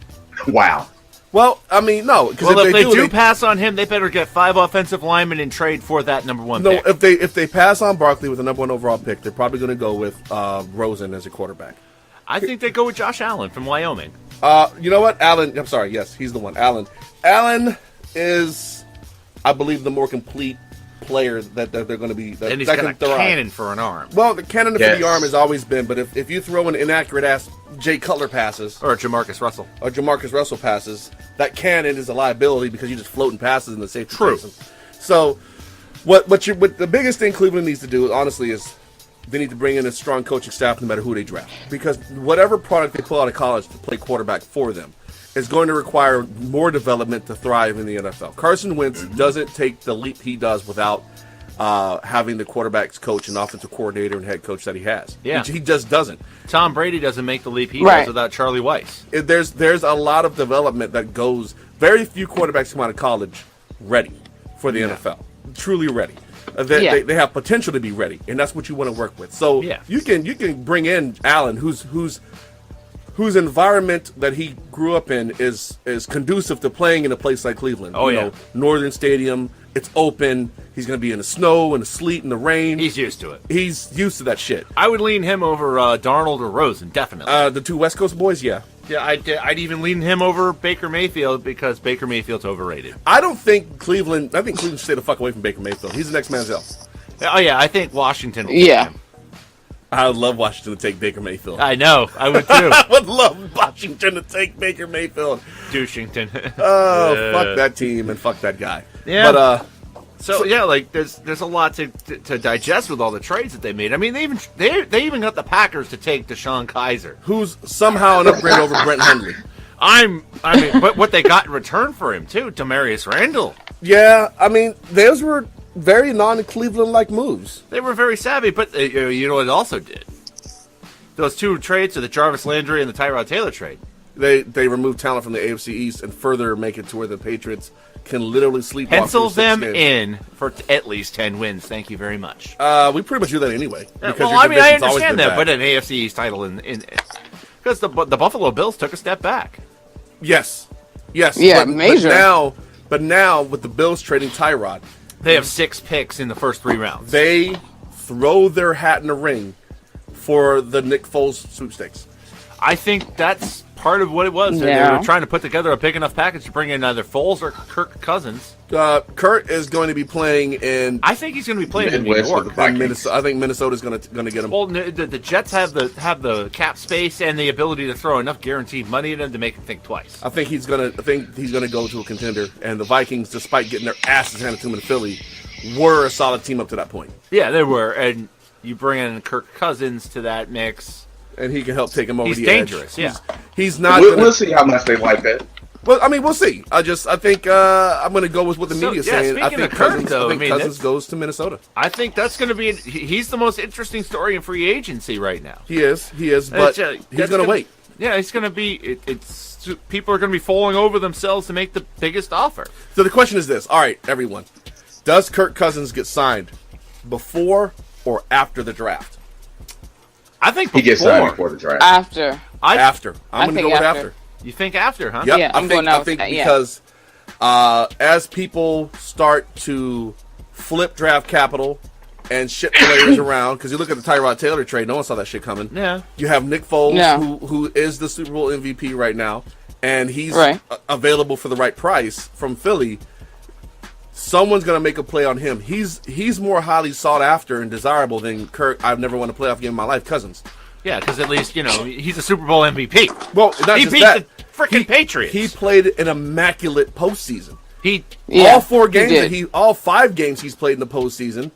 wow. Well, I mean, no. Well, if they do pass on him, they better get 5 offensive linemen and trade for that number 1 pick. No, if they pass on Barkley with the number 1 overall pick, they're probably going to go with Rosen as a quarterback. I think they go with Josh Allen from Wyoming. You know what? Allen, I'm sorry. Yes, he's the one. Allen is, I believe, the more complete player that they're going to be. And he's got a cannon for an arm. Well, the cannon for the arm has always been, but if you throw in inaccurate-ass Jay Cutler passes. Or Jamarcus Russell passes, that cannon is a liability because you're just floating passes in the safety. True. Space. So, what the biggest thing Cleveland needs to do, honestly, is they need to bring in a strong coaching staff no matter who they draft. Because whatever product they pull out of college to play quarterback for them is going to require more development to thrive in the NFL. Carson Wentz doesn't take the leap he does without having the quarterback's coach and offensive coordinator and head coach that he has. Yeah. He just doesn't. Tom Brady doesn't make the leap he does without Charlie Weiss. There's a lot of development that goes. Very few quarterbacks come out of college ready for the NFL. Truly ready. They have potential to be ready, and that's what you want to work with. So you can bring in Allen, whose environment that he grew up in is conducive to playing in a place like Cleveland. Northern Stadium. It's open. He's going to be in the snow and the sleet and the rain. He's used to it. He's used to that shit. I would lean him over Darnold or Rosen, definitely. The 2 West Coast boys, yeah. Yeah, I'd even lean him over Baker Mayfield because Baker Mayfield's overrated. I think Cleveland should stay the fuck away from Baker Mayfield. He's the next Manziel. Oh yeah, I think Washington. Will Yeah. him. I would love Washington to take Baker Mayfield. I know. I would too. I would love Washington to take Baker Mayfield. Douchington. Oh, fuck that team and fuck that guy. Yeah. But So yeah, like there's a lot to digest with all the trades that they made. I mean, they even got the Packers to take Deshaun Kaiser, who's somehow an upgrade over Brent Hundley. I mean, but what they got in return for him too, Demarius Randall. Yeah, I mean, those were very non-Cleveland-like moves. They were very savvy, but you know what it also did? Those two trades, so the Jarvis Landry and the Tyrod Taylor trade. They removed talent from the AFC East and further make it to where the Patriots can literally sleepwalk. Pencil through them 6 games. in for at least 10 wins. Thank you very much. We pretty much do that anyway. Well, your I mean, I division's always understand been that, bad. but an AFC East title because the Buffalo Bills took a step back. Yes. Yeah, major. But now with the Bills trading Tyrod, They have 6 picks in the first 3 rounds. they throw their hat in the ring for the Nick Foles sweepstakes. I think that's part of what it was. They Yeah. were trying to put together a big enough package to bring in either Foles or Kirk Cousins. Kurt is going to be playing in I think he's going to be playing in New Midwest York. with the Vikings. Minnesota. I think Minnesota's going to get him. Well, the Jets have the cap space and the ability to throw enough guaranteed money at him to make him think twice. I think he's gonna go to a contender. And the Vikings, despite getting their asses handed to them in Philly, were a solid team up to that point. Yeah, they were. And you bring in Kirk Cousins to that mix. And he can help take him over He's the dangerous, edge. yeah. He's not. We'll see how much they like that. Well, I mean, we'll see. I think I'm going to go with what the So, media's yeah, saying. I speaking think of Kirk, Cousins, though, I think I mean, Cousins that's- goes to Minnesota. I think that's going to be. He's the most interesting story in free agency right now. He is, but That's, he's going to wait. Yeah, he's going to be. It's people are going to be falling over themselves to make the biggest offer. So the question is this: all right, everyone, does Kirk Cousins get signed before or after the draft? I think He gets signed before. before the draft. After. After. I'm going to think go with after. after. You think after, huh? Yep, Yeah, I'm going I out think with that, yeah. because as people start to flip draft capital and ship players around, because you look at the Tyrod Taylor trade, no one saw that shit coming. Yeah. You have Nick Foles, No. who is the Super Bowl MVP right now, and he's Right. available for the right price from Philly. Someone's going to make a play on him. He's more highly sought after and desirable than Kirk. I've never won a playoff game in my life. Cousins. Yeah, because at least he's a Super Bowl MVP. Well, not He just beat that. the frickin' Patriots. He played an immaculate postseason. Yeah, All 4 games he did. all 5 games he's played in the postseason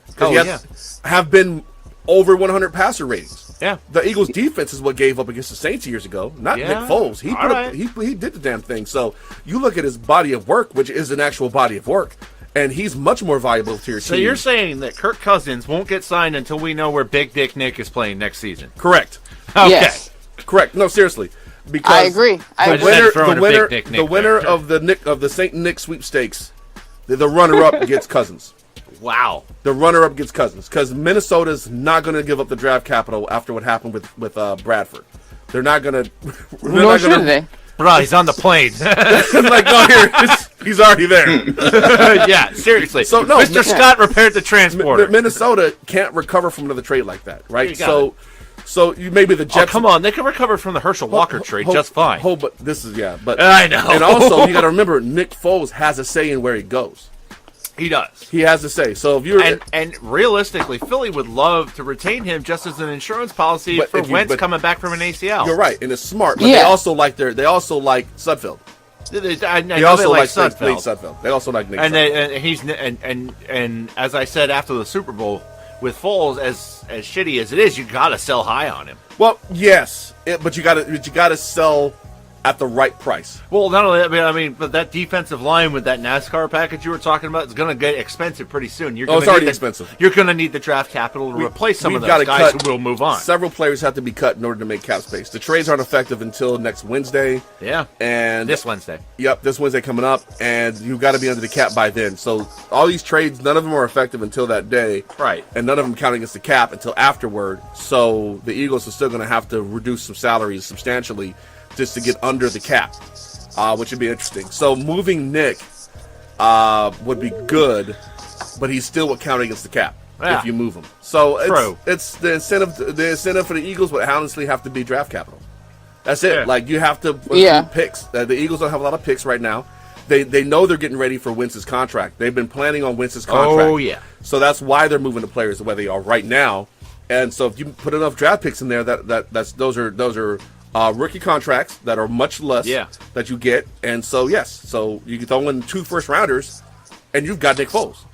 have been over 100 passer ratings. Yeah. The Eagles' defense is what gave up against the Saints years ago, not Yeah. Nick Foles. He All put right. he did the damn thing. So you look at his body of work, which is an actual body of work, and he's much more valuable to your So team. you're saying that Kirk Cousins won't get signed until we know where Big Dick Nick is playing next season? Correct. Okay. Yes. Correct. No, seriously. Because I agree. I The agree. winner, throwing the a winner, big Nick the winner there. of the Saint Nick sweepstakes, the runner-up gets Cousins. Wow. The runner-up gets Cousins because Minnesota's not going to give up the draft capital after what happened with Bradford. They're not going to. Nor should they. Bro, he's on the plane. Like, no, here, he's already there. Yeah, seriously. So, no, Mr. Scott repaired the transporter. Minnesota can't recover from another trade like that, right? You got So you maybe the Oh, Jets. come on. They can recover from the Herschel Walker trade just fine. But this is but I know. And also, you got to remember, Nick Foles has a say in where he goes. He does. He has a say. So if you're And realistically, Philly would love to retain him just as an insurance policy But for if you- Wentz but- coming back from an ACL. you're right, and it's smart. But Yeah. they also like Sudfeld. I They know also they like Nate Sudfeld. Sudfeld. They also like Nick And, Sudfeld. and as I said after the Super Bowl, with Foles as shitty as it is, you got to sell high on him. Well, yes, but you got to sell at the right price. Well, not only that, but that defensive line with that NASCAR package you were talking about is going to get expensive pretty soon. You're Oh, it's gonna already need expensive. You're going to need the draft capital to replace some of We've those gotta guys cut- who will move on. Several players have to be cut in order to make cap space. The trades aren't effective until next Wednesday. Yeah, And this Wednesday. Yep, this Wednesday coming up, and you got to be under the cap by then. So all these trades, none of them are effective until that day, Right. And none of them count against the cap until afterward. So the Eagles are still going to have to reduce some salaries substantially just to get under the cap, which would be interesting. So moving Nick would be good, but he still would count against the cap Yeah. if you move him. So True. it's the incentive. The incentive for the Eagles would honestly have to be draft capital. That's it. Yeah. Like you have to Yeah. picks. The Eagles don't have a lot of picks right now. they know they're getting ready for Wentz's contract. They've been planning on Wentz's contract. Oh yeah. So that's why they're moving the players the way they are right now. And so if you put enough draft picks in there, those are rookie contracts that are much less that you get. And so so you can throw in 2 first rounders, and you've got Nick Foles.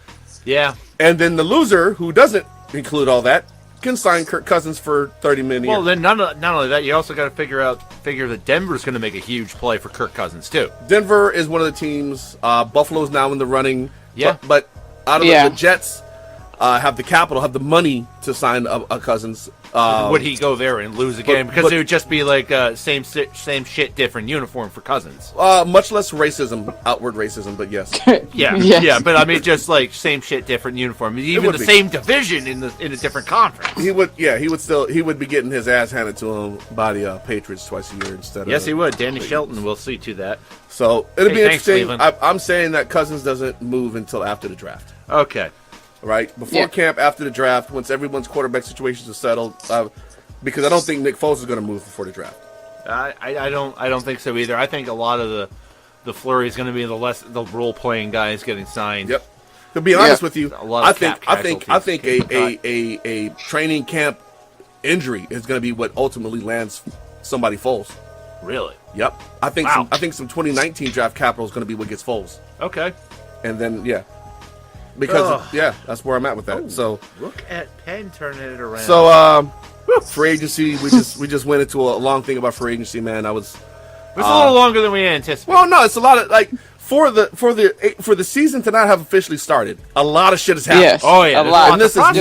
Yeah. And then the loser who doesn't include all that can sign Kirk Cousins for $30 million. Well, then not only that, you also got to figure that Denver's going to make a huge play for Kirk Cousins too. Denver is one of the teams. Buffalo's now in the running. Yeah. But out of the Jets have the capital, have the money to sign a Cousins. Would he go there and lose again? Because it would just be like same shit, different uniform for Cousins. Much less racism, outward racism, but yes. Yeah. But I mean, just like same shit, different uniform. Even the same division in a different conference. He would be getting his ass handed to him by the Patriots twice a year instead of. Yes, he would. Danny Shelton will see to that. So it'll be interesting. Cleveland. I'm saying that Cousins doesn't move until after the draft. Okay. Right before camp, after the draft, once everyone's quarterback situations are settled, because I don't think Nick Foles is going to move before the draft. I don't think so either. I think a lot of the flurry is going to be the role playing guys getting signed. Yep. To be honest with you, a lot of I think a training camp injury is going to be what ultimately lands somebody Foles. Really? Yep. I think some 2019 draft capital is going to be what gets Foles. Okay. And then because that's where I'm at with that. So look at Penn turning it around. So free agency, we just went into a long thing about free agency, man. It was a little longer than we anticipated. Well, no, it's a lot of like for the season to not have officially started. A lot of shit has happened. Yes, oh yeah, a lot. And this is not.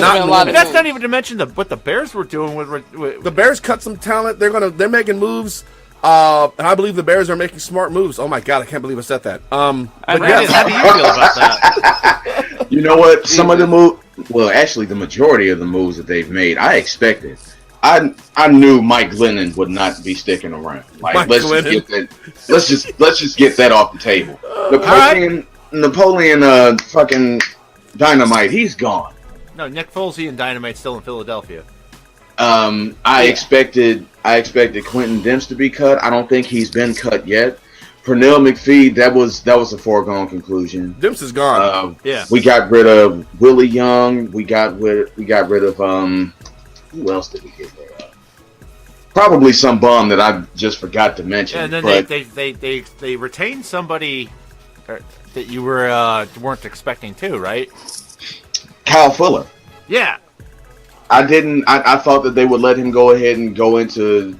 That's not even to mention what the Bears were doing with the Bears cut some talent. They're making moves. And I believe the Bears are making smart moves. Oh my god, I can't believe I said that. How do you feel about that? You know what? Some of the actually the majority of the moves that they've made, I expected. I knew Mike Glennon would not be sticking around. Like, let's just get that off the table. Napoleon fucking Dynamite, he's gone. No, Nick Foles and Dynamite's still in Philadelphia. I expected Quentin Demps to be cut. I don't think he's been cut yet. Pernell McPhee, that was a foregone conclusion. Demps is gone. We got rid of Willie Young. We got rid of who else did we get there? Probably some bum that I just forgot to mention. And then they retained somebody that you weren't expecting too, right? Kyle Fuller. Yeah. I thought that they would let him go ahead and go into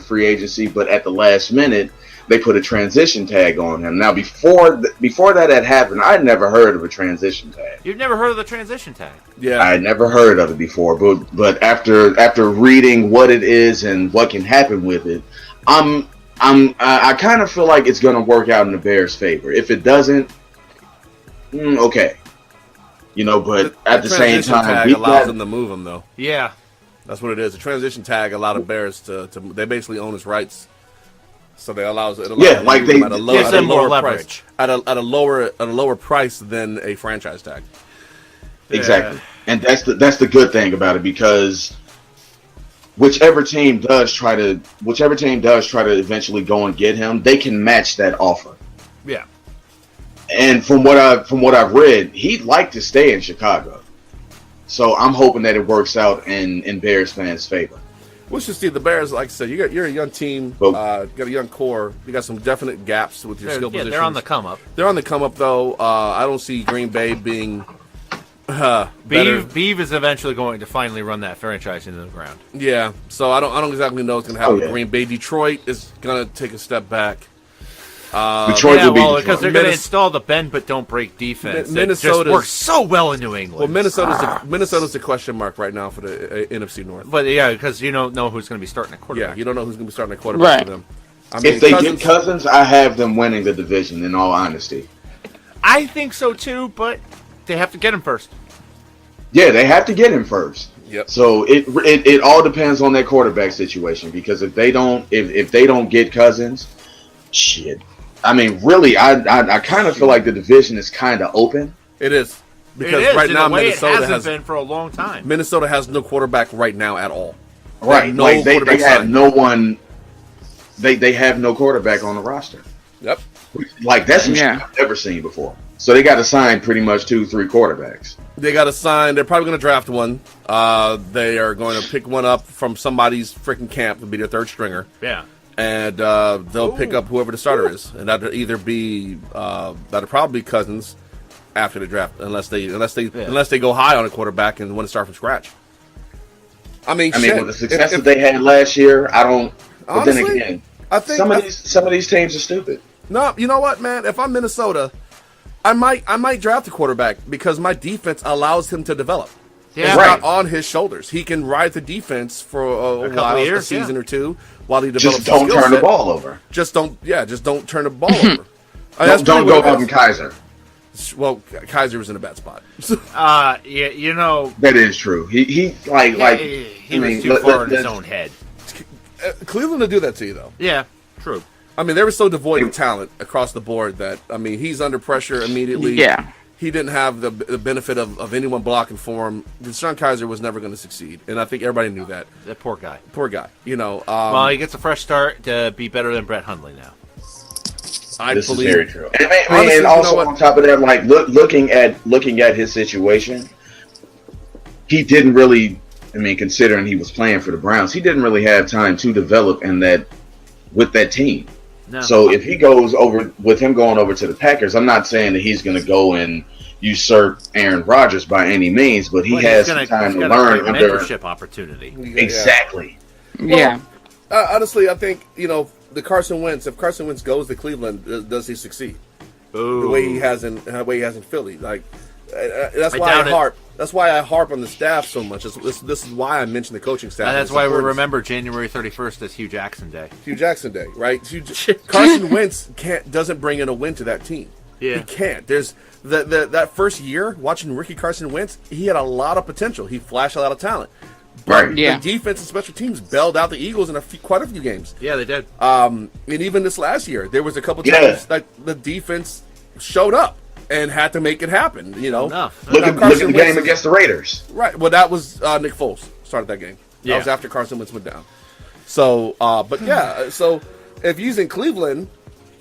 free agency, but at the last minute they put a transition tag on him. Now before that had happened, I'd never heard of a transition tag. You've never heard of the transition tag? Yeah. I had never heard of it before, but after reading what it is and what can happen with it, I kind of feel like it's going to work out in the Bears' favor. If it doesn't, okay. But at the same time, tag allows them to move him, though. Yeah, that's what it is. A transition tag allowed the Bears to they basically own his rights, so it allows them at a lower leverage at a lower price than a franchise tag. Exactly, and that's the good thing about it, because whichever team does try to eventually go and get him, they can match that offer. Yeah. And from what I've read, he'd like to stay in Chicago. So I'm hoping that it works out in Bears fans' favor. We'll just see the Bears. Like I said, you're a young team, got a young core. You got some definite gaps with your skill positions. They're on the come up. They're on the come up, though. I don't see Green Bay being Beeve is eventually going to finally run that franchise into the ground. Yeah, so I don't exactly know what's going to happen with Green Bay. Detroit is going to take a step back. Detroit will be Detroit. Because they're going to install the bend but don't break defense. Minnesota just works so well in New England. Well, Minnesota's a question mark right now for the NFC North. But yeah, because you don't know who's going to be starting at quarterback. Yeah, you don't know who's going to be starting at quarterback for them. If they get Cousins, I have them winning the division. In all honesty, I think so too. But they have to get him first. Yeah, they have to get him first. Yep. So it all depends on that quarterback situation, because if they don't get Cousins, shit. I mean, really, I kind of feel like the division is kind of open. It is, because right now Minnesota hasn't been for a long time. Minnesota has no quarterback right now at all. Right, they have no one. They have no quarterback on the roster. Yep. Like, that's some shit I've never seen before. So they got to sign pretty much 2-3 quarterbacks. They got to sign. They're probably going to draft one. They are going to pick one up from somebody's freaking camp to be their third stringer. Yeah. And they'll pick up whoever the starter is, and that'll either be that'll probably be Cousins after the draft, unless they go high on a quarterback and want to start from scratch. I mean, with the success that they had last year, I don't. But honestly, then again, I think some of these teams are stupid. No, you know what, man? If I'm Minnesota, I might draft a quarterback because my defense allows him to develop. Yeah, it's not on his shoulders. He can ride the defense for a while, a season or two, while he develops. Just don't turn the ball over. Just don't turn the ball over. Don't go out in Kaiser. Well, Kaiser was in a bad spot. Yeah, you know that is true. He was too far in his own head. Cleveland will do that to you, though. Yeah, true. I mean, they were so devoid of talent across the board that, I mean, he's under pressure immediately. Yeah. He didn't have the benefit of anyone blocking for him. Deshaun Kaiser was never going to succeed, and I think everybody knew that. That poor guy. Poor guy. You know. Well, he gets a fresh start to be better than Brett Hundley now. This is very true. And also, on top of that, like looking at his situation, he didn't really. I mean, considering he was playing for the Browns, he didn't really have time to develop with that team. No. So if he goes over with him going over to the Packers, I'm not saying that he's going to go and usurp Aaron Rodgers by any means, but he has some time to learn under mentorship opportunity. Exactly. Yeah. Honestly, I think the Carson Wentz. If Carson Wentz goes to Cleveland, does he succeed? Ooh. The way he has in Philly, like that's why I harp on the staff so much. This is why I mentioned the coaching staff. And that's why we remember January 31st as Hugh Jackson Day. Hugh Jackson Day, right? Carson Wentz doesn't bring in a win to that team. Yeah. He can't. There's that first year watching rookie Carson Wentz, he had a lot of potential. He flashed a lot of talent. But the defense and special teams bailed out the Eagles in quite a few games. Yeah, they did. And even this last year, there was a couple times that the defense showed up and had to make it happen. Look at the game against the Raiders. Right. Well, that was Nick Foles started that game. That was after Carson Wentz went down. So, so if he's in Cleveland,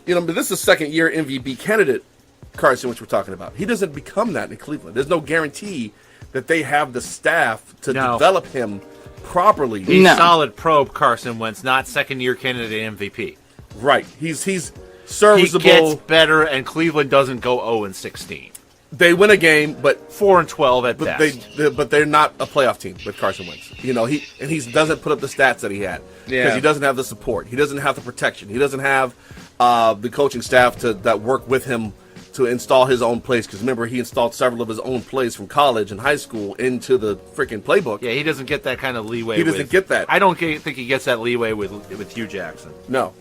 this is second year MVP candidate Carson, which we're talking about. He doesn't become that in Cleveland. There's no guarantee that they have the staff to develop him properly. He's solid probe Carson Wentz, not second year candidate MVP. Right. He's serviceable. He gets better, and Cleveland doesn't go 0-16. They win a game, but 4-12 at best. But they're not a playoff team with Carson Wentz. He doesn't put up the stats that he had because he doesn't have the support. He doesn't have the protection. He doesn't have the coaching staff that work with him to install his own plays. Because remember, he installed several of his own plays from college and high school into the freaking playbook. Yeah, he doesn't get that kind of leeway. He doesn't get that. I don't think he gets that leeway with Hugh Jackson. No,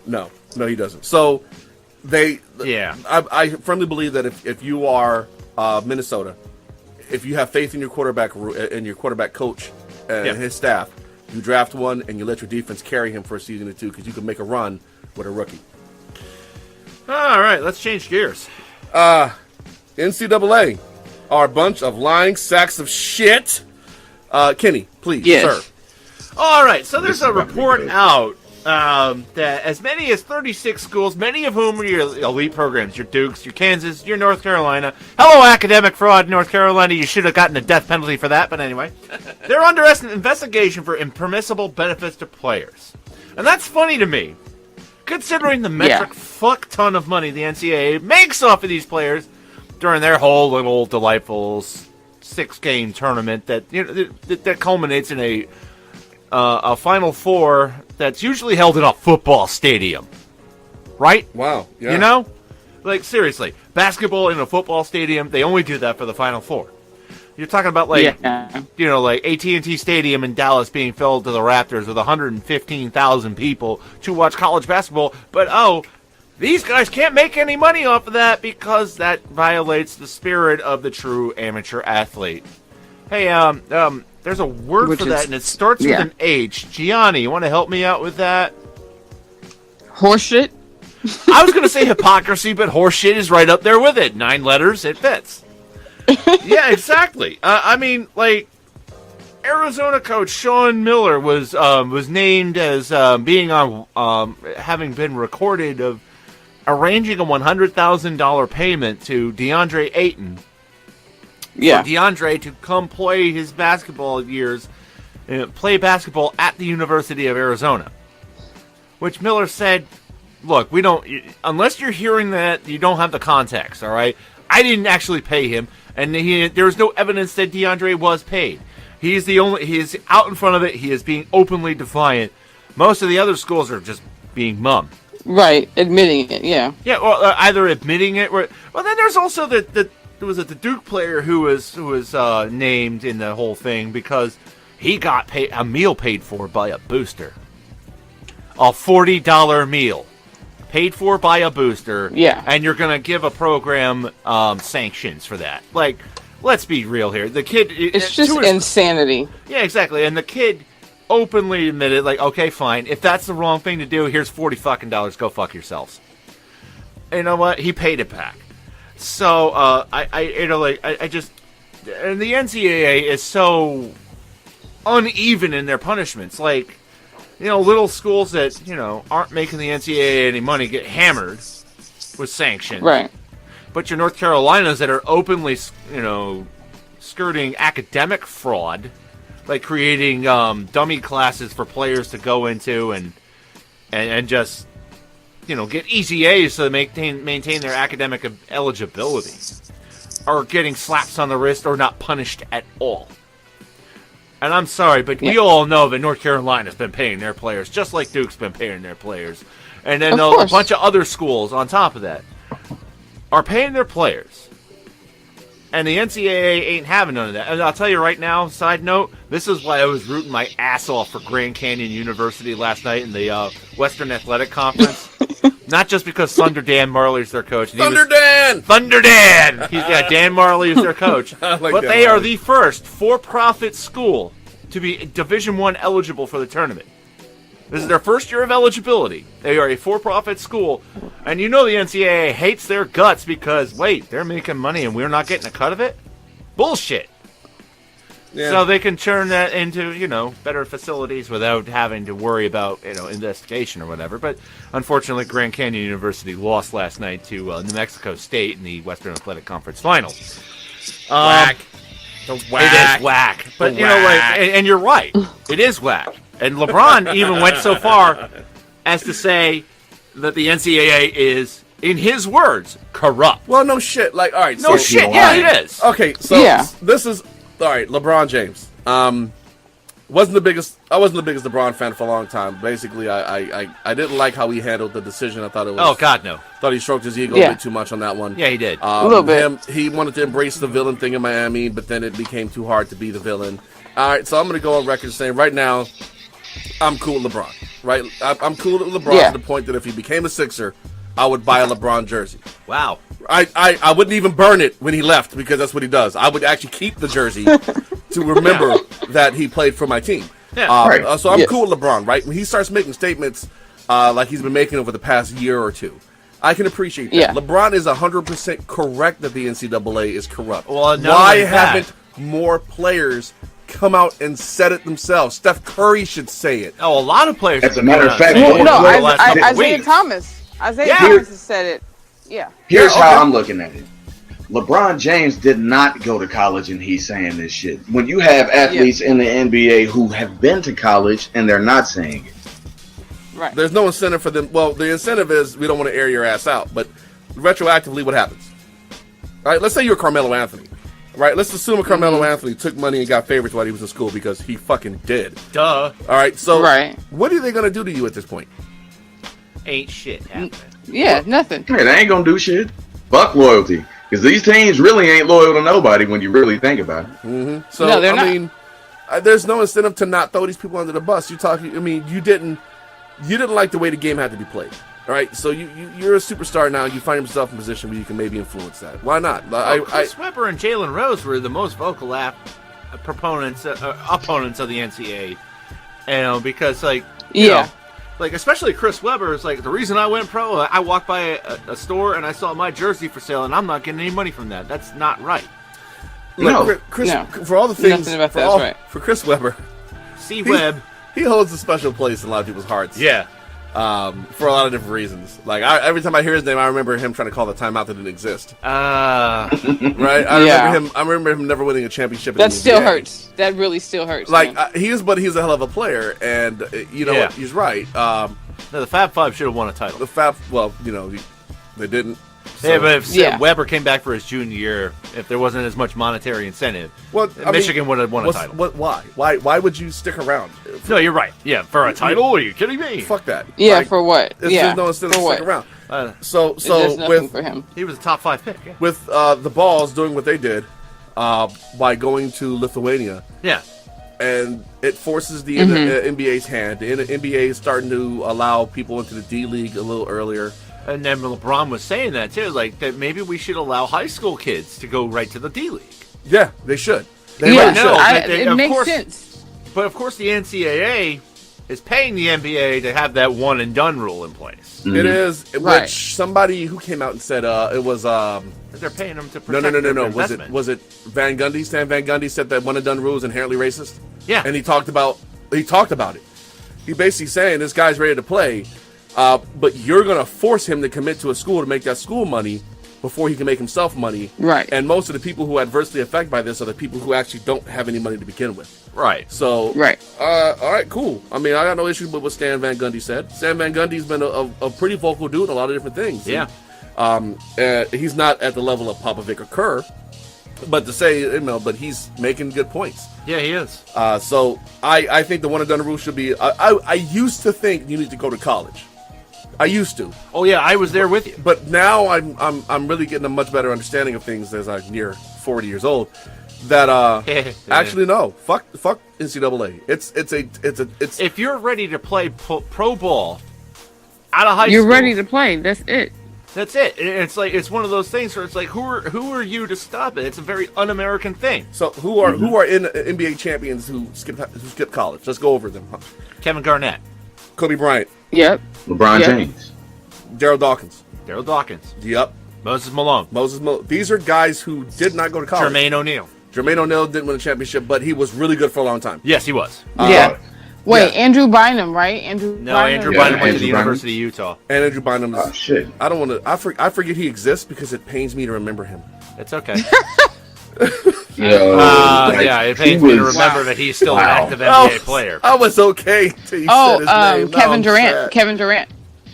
he doesn't. So I firmly believe that if you are Minnesota, if you have faith in your quarterback and your quarterback coach and his staff, you draft one and you let your defense carry him for a season or two because you can make a run with a rookie. All right, let's change gears. NCAA are a bunch of lying sacks of shit. Kenny, please, sir. All right, so there's a report out that as many as 36 schools, many of whom are your elite programs, your Dukes, your Kansas, your North Carolina. Hello, academic fraud, North Carolina. You should have gotten a death penalty for that, but anyway. They're under investigation for impermissible benefits to players. And that's funny to me, considering the metric fuck ton of money the NCAA makes off of these players during their whole little delightful 6-game tournament that culminates in a Final Four that's usually held in a football stadium. Right? Wow. Yeah. Like, seriously. Basketball in a football stadium, they only do that for the Final Four. You're talking about, like AT&T Stadium in Dallas being filled to the rafters with 115,000 people to watch college basketball. But, these guys can't make any money off of that because that violates the spirit of the true amateur athlete. Hey, there's a word for that, and it starts with an H. Gianni, you want to help me out with that? Horseshit? I was going to say hypocrisy, but horseshit is right up there with it. 9 letters, it fits. Yeah, exactly. Arizona coach Sean Miller was named as being on having been recorded of arranging a $100,000 payment to DeAndre Ayton for DeAndre to come play his basketball years, play basketball at the University of Arizona. Which Miller said, look, we don't, unless you're hearing that, you don't have the context, all right? I didn't actually pay him, and there's no evidence that DeAndre was paid. He's out in front of it. He is being openly defiant. Most of the other schools are just being mum. Right, admitting it, yeah. Yeah, or either admitting it, or well, then there's also the Duke player who was named in the whole thing because he got a meal paid for by a booster, a $40 meal paid for by a booster. Yeah, and you're gonna give a program sanctions for that. Like, let's be real here. The kid, it's just insanity. Yeah, exactly, and the kid openly admitted, like, okay, fine. If that's the wrong thing to do, here's $40 Go fuck yourselves. You know what? He paid it back. So I just, and the NCAA is so uneven in their punishments. Like, little schools that aren't making the NCAA any money get hammered with sanctions. Right. But your North Carolinas that are openly, skirting academic fraud. Like creating dummy classes for players to go into and just get easy A's so they maintain their academic eligibility, are getting slaps on the wrist or not punished at all. And I'm sorry, but we all know that North Carolina's been paying their players just like Duke's been paying their players, and then a bunch of other schools on top of that are paying their players. And the NCAA ain't having none of that. And I'll tell you right now, side note, this is why I was rooting my ass off for Grand Canyon University last night in the Western Athletic Conference. Not just because Thunder Dan Marley's their coach. Thunder Dan! Dan Marley is their coach. But they are the first for-profit school to be Division I eligible for the tournament. This is their first year of eligibility. They are a for-profit school. And the NCAA hates their guts because, wait, they're making money and we're not getting a cut of it? Bullshit. Yeah. So they can turn that into, better facilities without having to worry about, investigation or whatever. But unfortunately, Grand Canyon University lost last night to New Mexico State in the Western Athletic Conference Final. Whack. It is whack. But, and you're right. It is whack. And LeBron even went so far as to say that the NCAA is, in his words, corrupt. Well, no shit. Like, all right. No shit. Yeah, it is. Okay, so this is all right. LeBron James. Wasn't the biggest LeBron fan for a long time. Basically, I didn't like how he handled the decision. I thought it was. Oh God, no. Thought he stroked his ego a bit too much on that one. Yeah, he did. A little bit. He wanted to embrace the villain thing in Miami, but then it became too hard to be the villain. All right, so I'm going to go on record saying right now, I'm cool with LeBron, right? I'm cool with LeBron to the point that if he became a Sixer, I would buy a LeBron jersey. Wow. I wouldn't even burn it when he left because that's what he does. I would actually keep the jersey to remember that he played for my team. Yeah. So I'm cool with LeBron, right? When he starts making statements like he's been making over the past year or two, I can appreciate that. Yeah. LeBron is 100% correct that the NCAA is corrupt. Well, why haven't more players come out and said it themselves? Steph Curry should say it. Oh, a lot of players. As a matter of fact, Isaiah Thomas. Isaiah Thomas has said it. Yeah. Here's how I'm looking at it. LeBron James did not go to college and he's saying this shit. When you have athletes in the NBA who have been to college and they're not saying it. Right. There's no incentive for them. Well, the incentive is we don't want to air your ass out. But retroactively, what happens? All right, let's say you're Carmelo Anthony. Right, let's assume Carmelo Anthony took money and got favorites while he was in school because he fucking did. Duh. All right, so what are they going to do to you at this point? Ain't shit happening. Yeah, nothing. Hey, they ain't going to do shit. Fuck loyalty. Because these teams really ain't loyal to nobody when you really think about it. Mm-hmm. So, no, they're not. I mean, there's no incentive to not throw these people under the bus. You didn't like the way the game had to be played. All right, so you're a superstar now. You find yourself in a position where you can maybe influence that. Why not? Chris Webber and Jalen Rose were the most vocal opponents of the NCAA. Because especially Chris Webber is like, the reason I went pro, I walked by a store and I saw my jersey for sale, and I'm not getting any money from that. That's not right. Look, Chris, for all the things, for Chris Webber, C-Web, he holds a special place in a lot of people's hearts. Yeah. for a lot of different reasons. Like every time I hear his name, I remember him trying to call the timeout that didn't exist. Right? I remember him never winning a championship. That still hurts. That really still hurts. Like he's a hell of a player, and you know what? He's right. No, the Fab Five should have won a title. They didn't. So. Yeah, but if Weber came back for his junior year, if there wasn't as much monetary incentive, Michigan would have won a title. Why? Why would you stick around? No, you're right. Yeah, for a title? Are you kidding me? Fuck that. Yeah, for what? There's no incentive to stick around. So with for him, he was a top 5 pick. Yeah. With the Balls doing what they did by going to Lithuania. Yeah. And it forces the NBA's hand. The NBA is starting to allow people into the D League a little earlier. And then LeBron was saying that too, like that maybe we should allow high school kids to go right to the D League. Yeah, they should. It makes sense. But of course, the NCAA is paying the NBA to have that one and done rule in place. It is, which somebody who came out and said it was. They're paying them to protect. No. Was it Van Gundy? Stan Van Gundy said that one and done rule is inherently racist. Yeah, and he talked about it. He basically saying this guy's ready to play. But you're going to force him to commit to a school to make that school money before he can make himself money. Right. And most of the people who are adversely affected by this are the people who actually don't have any money to begin with. Right. So, all right, cool. I mean, I got no issue with what Stan Van Gundy said. Stan Van Gundy's been a pretty vocal dude in a lot of different things. Yeah. And, he's not at the level of Popovic or Kerr, but to say, but he's making good points. Yeah, he is. So I think the one and done rule should be, I used to think you need to go to college. I used to. Oh yeah, I was there with you. But now I'm really getting a much better understanding of things as I'm near 40 years old. That actually no, fuck NCAA. It's if you're ready to play pro ball out of high school, you're ready to play. That's it. That's it. It's like it's one of those things where it's like who are you to stop it? It's a very un-American thing. So who are in NBA champions who skip college? Let's go over them. Kevin Garnett, Kobe Bryant. Yep. LeBron James. Daryl Dawkins. Yep. Moses Malone. These are guys who did not go to college. Jermaine O'Neal didn't win a championship, but he was really good for a long time. Yes, he was. Wait, Andrew Bynum, right? Andrew Bynum went to the University of Utah. And Andrew Bynum. Oh shit! I don't want to. I forget he exists because it pains me to remember him. It's okay. It pains me to remember that he's still an active NBA player. I was okay until you said his name. Kevin Durant. Kevin Durant.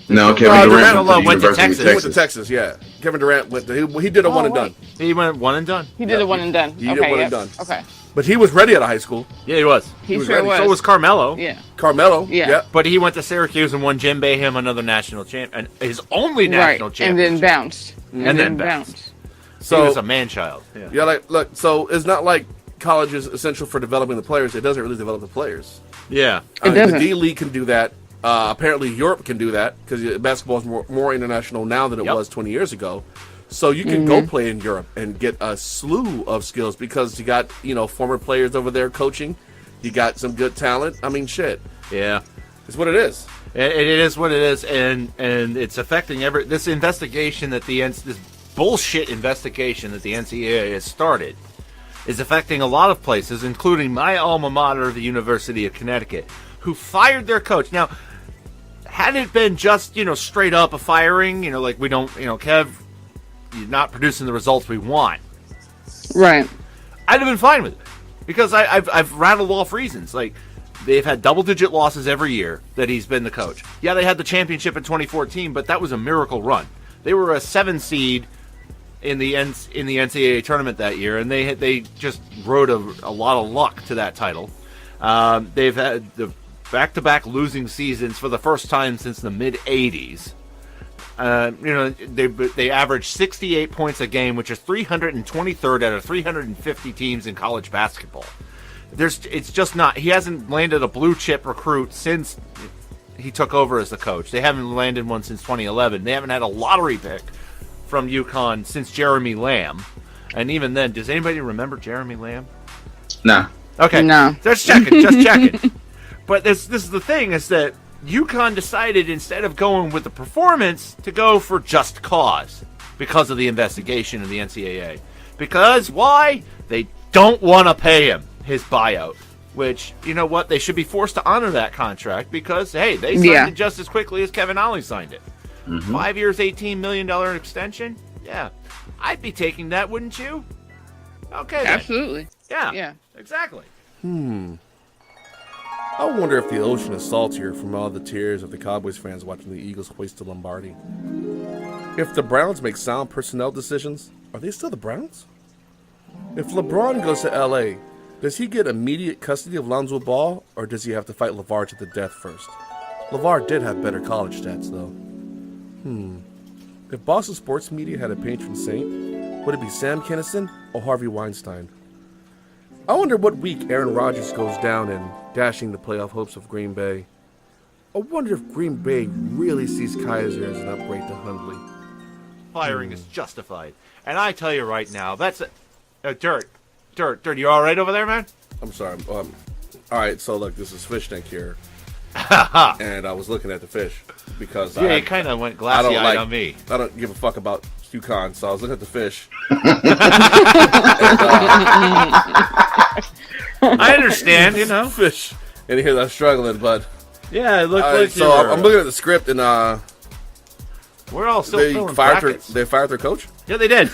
No, Kevin Durant went to Texas. He went to Texas. Yeah, Kevin Durant went. He did a one and done. He went one and done. He did a one and done. He did one and done. Okay. But he was ready out of high school. Yeah, he was. He sure was. So was Carmelo. Yeah. Carmelo. Yeah. But he went to Syracuse and won Jim Boeheim another national champion, his only national championship. And then bounced. And then bounced. So he was a man-child. Yeah. Look. So it's not like college is essential for developing the players. It doesn't really develop the players. Yeah. It doesn't. The D League can do that. Apparently, Europe can do that because basketball is more international now than it was 20 years ago. So you can go play in Europe and get a slew of skills because you got former players over there coaching. You got some good talent. I mean, shit. Yeah, it's what it is. It is what it is, and it's affecting this investigation that this bullshit investigation that the NCAA has started is affecting a lot of places, including my alma mater, the University of Connecticut, who fired their coach. Now, had it been just straight up a firing, like we don't, Kev, you're not producing the results we want, right? I'd have been fine with it because I've rattled off reasons. Like they've had double-digit losses every year that he's been the coach. Yeah, they had the championship in 2014, but that was a miracle run. They were a 7 seed in the NCAA tournament that year, and they just rode a lot of luck to that title. They've had the back-to-back losing seasons for the first time since the mid-'80s. They average 68 points a game, which is 323rd out of 350 teams in college basketball. It's just not. He hasn't landed a blue chip recruit since he took over as the coach. They haven't landed one since 2011. They haven't had a lottery pick from UConn since Jeremy Lamb, and even then, does anybody remember Jeremy Lamb? Nah. Okay. No. Just checking. But this is the thing, is that UConn decided, instead of going with the performance, to go for just cause because of the investigation of the NCAA. Because why? They don't want to pay him his buyout. which, you know what, they should be forced to honor that contract because, hey, they signed it just as quickly as Kevin Ollie signed it. 5 years, $18 million extension? Yeah. I'd be taking that, wouldn't you? Okay, then. Absolutely. Yeah, exactly. I wonder if the ocean is saltier from all the tears of the Cowboys fans watching the Eagles hoist the Lombardi. If the Browns make sound personnel decisions, are they still the Browns? If LeBron goes to L.A., does he get immediate custody of Lonzo Ball, or does he have to fight LeVar to the death first? LeVar did have better college stats, though. If Boston sports media had a patron saint, would it be Sam Kinison or Harvey Weinstein? I wonder what week Aaron Rodgers goes down in, dashing the playoff hopes of Green Bay. I wonder if Green Bay really sees Kaiser as an upgrade to Hundley. Firing is justified. And I tell you right now, that's Dirt, you all right over there, man? I'm sorry. All right, so look, this is Fish Tank here. And I was looking at the fish because you kind of went glassy-eyed on me. I don't give a fuck about UConn, so I was looking at the fish. I understand, you know. Fish. And here I'm struggling, but... Yeah, it looked like so I'm looking at the script, and we're all still filling brackets. They fired their coach? Yeah, they did.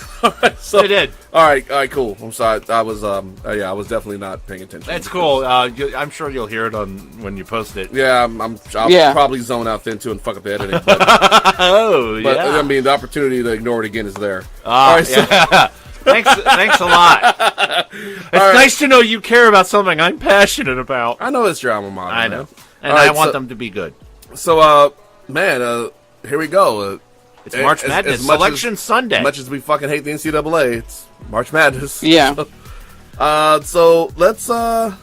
So, they did. All right, cool. I'm sorry. I was I was definitely not paying attention. That's cool. I'm sure you'll hear it when you post it. Yeah, I'll probably zone out then too and fuck up the editing. But, I mean, the opportunity to ignore it again is there. All right, yeah. Thanks a lot. It's nice to know you care about something I'm passionate about. I know it's your alma mater. I know, and I want them to be good. So, here we go. It's March Madness, Selection Sunday. As much as we fucking hate the NCAA, it's March Madness. Yeah. So let's do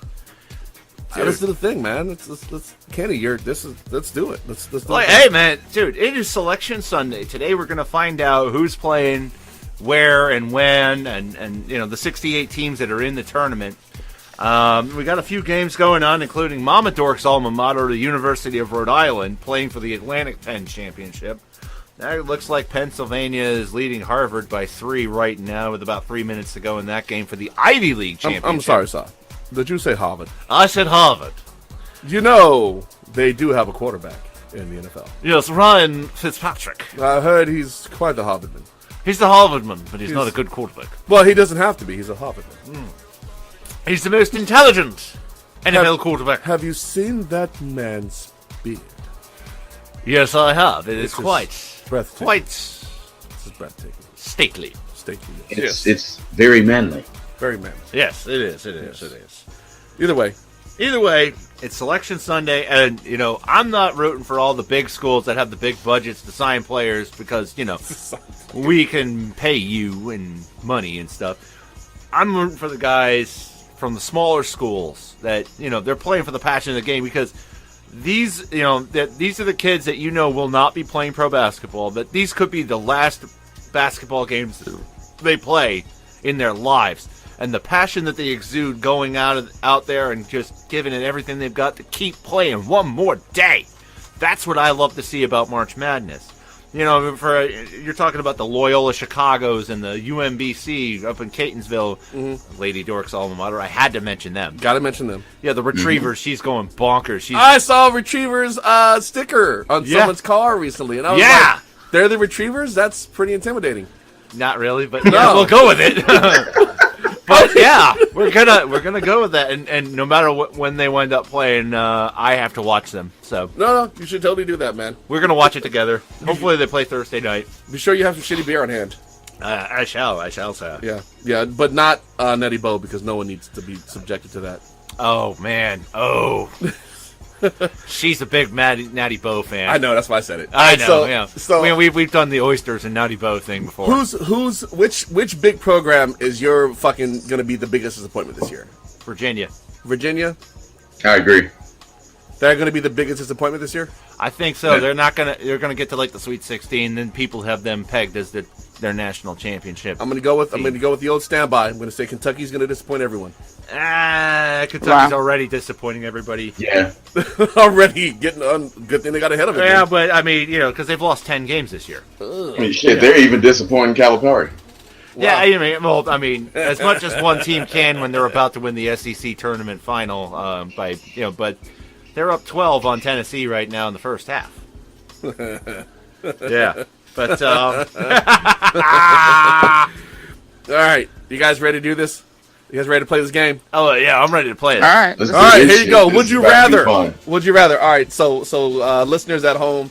the thing, man. Let's Kenny, let's do it. Let's do it. Hey, man, dude, it is Selection Sunday. Today we're gonna find out who's playing where and when, and you know the 68 teams that are in the tournament. We got a few games going on, including Mama Dork's alma mater, the University of Rhode Island, playing for the Atlantic 10 Championship. Now it looks like Pennsylvania is leading Harvard by 3 right now, with about 3 minutes to go in that game for the Ivy League Championship. I'm sorry, sir. Did you say Harvard? I said Harvard. You know they do have a quarterback in the NFL. Yes, Ryan Fitzpatrick. I heard he's quite the Harvardman. He's the Harvardman, but he's not a good quarterback. Well, he doesn't have to be. He's a Harvardman. He's the most intelligent NFL quarterback. Have you seen that man's beard? Yes, I have. It is quite breathtaking. This is breathtaking. Stately. It's very manly. Very manly. Yes, it is. It is. Either way, it's Selection Sunday, and you know I'm not rooting for all the big schools that have the big budgets to sign players because you know we can pay you in money and stuff. I'm rooting for the guys from the smaller schools that you know they're playing for the passion of the game because these are the kids that you know will not be playing pro basketball. That these could be the last basketball games they play in their lives. And the passion that they exude going out there and just giving it everything they've got to keep playing one more day. That's what I love to see about March Madness. You know, you're talking about the Loyola Chicagos and the UMBC up in Catonsville, Lady Dork's alma mater. I had to mention them. Got to mention them. Yeah, the Retrievers. She's going bonkers. I saw a Retrievers sticker on someone's car recently, and I was like, "They're the Retrievers? That's pretty intimidating." Not really, but yeah, we'll go with it. But yeah, we're gonna go with that, and no matter when they wind up playing, I have to watch them. So no, you should totally do that, man. We're gonna watch it together. Hopefully, they play Thursday night. Be sure you have some shitty beer on hand. I shall, sir. Yeah, but not Nettie Bo because no one needs to be subjected to that. Oh man, she's a big Natty Bo fan. I know, that's why I said it. I know. So we've done the oysters and Natty Bo thing before. Which big program is your fucking gonna be the biggest disappointment this year? Virginia. I agree. They're gonna be the biggest disappointment this year? I think so. They're gonna get to like the Sweet 16, then people have them pegged as their national championship. I'm gonna go with the old standby. I'm gonna say Kentucky's gonna disappoint everyone. Kentucky's already disappointing everybody. Yeah. Already getting on. Good thing they got ahead of it. Yeah, but I mean, you know, because they've lost 10 games this year. I mean, shit, they're even disappointing Calipari. Yeah, I mean, as much as one team can when they're about to win the SEC tournament final, but they're up 12 on Tennessee right now in the first half. Yeah, but all right, you guys ready to do this? You guys ready to play this game? Oh yeah, I'm ready to play it. All right. Let's All do right, this here you shit. go. This Would is you about to be rather? fun. Would you rather? All right, so listeners at home,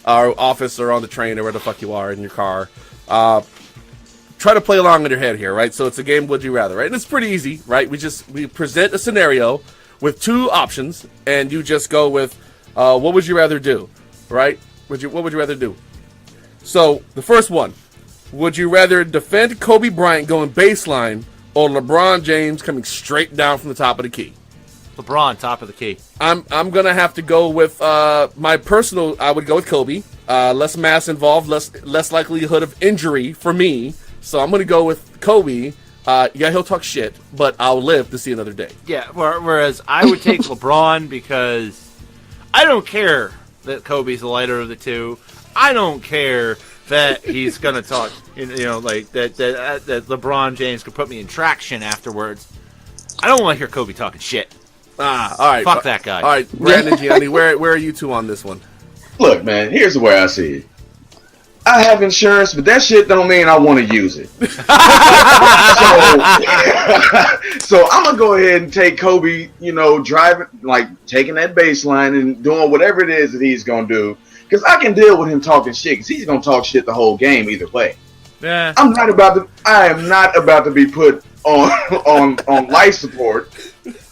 our office or on the train or where the fuck you are in your car, try to play along in your head here, right? So it's a game. Would you rather? Right, and it's pretty easy, right? We present a scenario with two options, and you just go with what would you rather do, right? What would you rather do? So the first one, would you rather defend Kobe Bryant going baseline or LeBron James coming straight down from the top of the key? LeBron, top of the key. I'm gonna have to go with my personal. I would go with Kobe. Less mass involved, less likelihood of injury for me. So I'm gonna go with Kobe. Yeah, he'll talk shit, but I'll live to see another day. Yeah, whereas I would take LeBron because I don't care that Kobe's the lighter of the two. I don't care that he's gonna talk. Like that LeBron James could put me in traction afterwards. I don't want to hear Kobe talking shit. All right. Fuck that guy. All right, Brandon, Gianni, where are you two on this one? Look, man, here's the way I see it. I have insurance, but that shit don't mean I want to use it. So I'm gonna go ahead and take Kobe, driving, like taking that baseline and doing whatever it is that he's gonna do, because I can deal with him talking shit, because he's gonna talk shit the whole game either way. Yeah. I am not about to be put on life support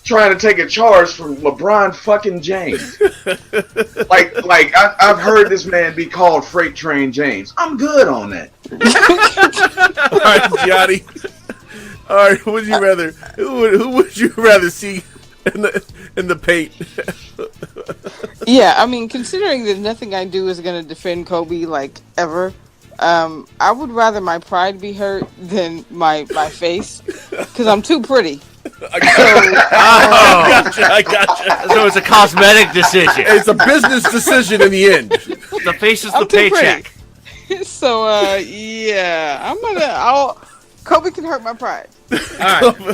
trying to take a charge from LeBron fucking James. like I've heard this man be called Freight Train James. I'm good on that. All right, Gianni. All right, who would you rather? Who would you rather see in the paint? Yeah, I mean, considering that nothing I do is going to defend Kobe like ever, I would rather my pride be hurt than my face, because I'm too pretty. I gotcha. So it's a cosmetic decision. It's a business decision in the end. The face is the I'm too paycheck. pretty. So yeah, Kobe can hurt my pride. All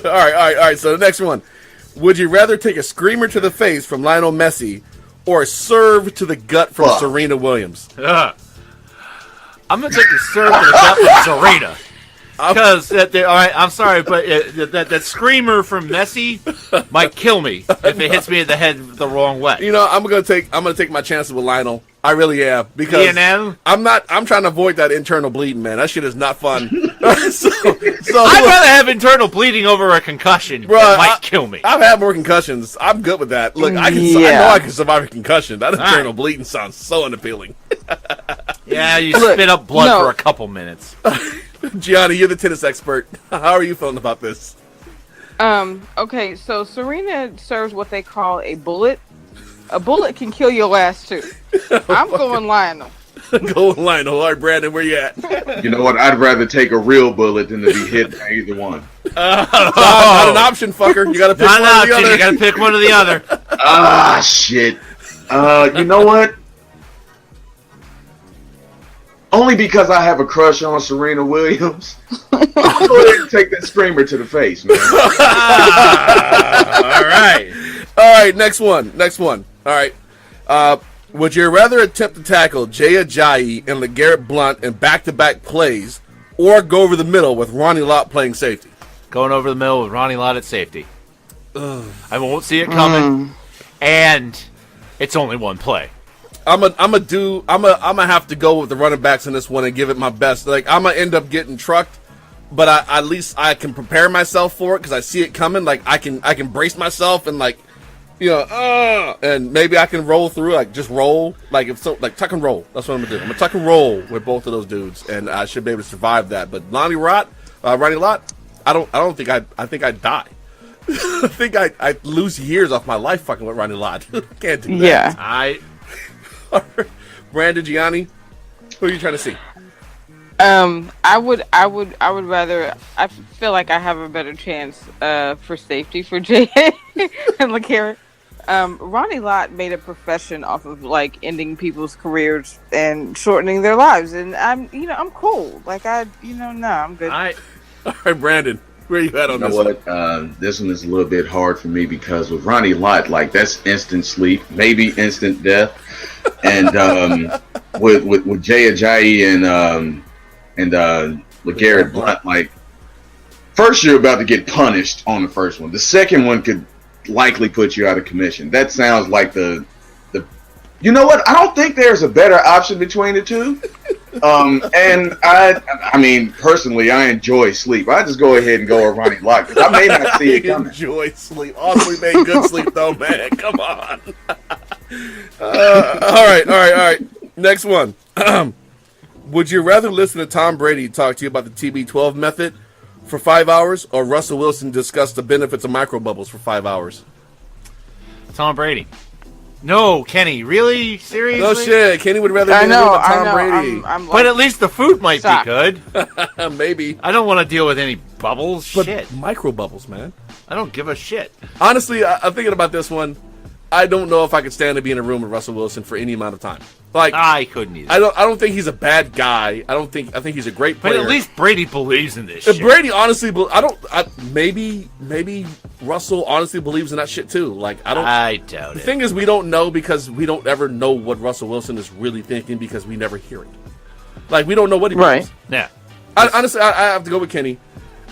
right. So the next one. Would you rather take a screamer to the face from Lionel Messi or a serve to the gut from Serena Williams? I'm going to take the serve to the gut from Serena. Because I'm sorry, but that screamer from Messi might kill me if it hits me in the head the wrong way. I'm gonna take my chances with Lionel. I really am, because I'm trying to avoid that internal bleeding, man. That shit is not fun. so I'd rather have internal bleeding over a concussion that might kill me. I've had more concussions. I'm good with that. Look, I know I can survive a concussion. That internal bleeding sounds so unappealing. Yeah, you spit up blood for a couple minutes. Gianni, you're the tennis expert. How are you feeling about this? Okay, so Serena serves what they call a bullet. A bullet can kill your ass too. I'm going Lionel. Going Lionel. All right, Brandon, where you at? You know what? I'd rather take a real bullet than to be hit by either one. Not an option, fucker. You gotta pick one or the other. You gotta pick one or the other. Shit. You know what? Only because I have a crush on Serena Williams, I'll go ahead and take that screamer to the face, man. All right. Next one. All right. Would you rather attempt to tackle Jay Ajayi and LeGarrette Blount in back-to-back plays, or go over the middle with Ronnie Lott playing safety? Going over the middle with Ronnie Lott at safety. I won't see it coming, and it's only one play. I'm gonna have to go with the running backs in this one and give it my best. Like, I'm gonna end up getting trucked, but at least I can prepare myself for it because I see it coming. Like, I can brace myself and and maybe I can roll through. Like, just roll. Like, tuck and roll. That's what I'm gonna do. I'm gonna tuck and roll with both of those dudes, and I should be able to survive that. But Ronnie Lott, I think I'd die. I think I'd lose years off my life fucking with Ronnie Lott. Can't do that. Yeah. Brandon, Gianni, who are you trying to see? I would rather. I feel like I have a better chance for safety for Jay and LeGarrette. Ronnie Lott made a profession off of like ending people's careers and shortening their lives, and I'm cool. Like I'm good. All right, Brandon, where you at on You this know one? what? This one is a little bit hard for me because with Ronnie Lott, like that's instant sleep, maybe instant death, and with Jay Ajayi and LeGarrette Blount, like first you're about to get punished on the first one. The second one could likely put you out of commission. That sounds like the. You know what? I don't think there's a better option between the two. And I mean, personally, I enjoy sleep. I just go ahead and go with Ronnie Lott because I may not see it coming. Enjoy sleep. Honestly, made good sleep though, man. Come on. All right. Next one. Would you rather listen to Tom Brady talk to you about the TB12 method for 5 hours, or Russell Wilson discuss the benefits of microbubbles for 5 hours? Tom Brady. No, Kenny. Really? Seriously? No shit. Kenny would rather I be know. with Tom Brady. I'm But at least the food might Stop. be good. Maybe. I don't want to deal with any bubbles. But Shit. microbubbles, man. I don't give a shit. Honestly, I'm thinking about this one. I don't know if I could stand to be in a room with Russell Wilson for any amount of time. Like, I couldn't either. I don't think he's a bad guy. I think he's a great But player. at least Brady believes in this If shit. Brady honestly, maybe Russell honestly believes in that shit too. Like, I doubt The it. thing is, we don't know because we don't ever know what Russell Wilson is really thinking because we never hear it. Like, we don't know what he Right. believes. Yeah. Honestly, I have to go with Kenny.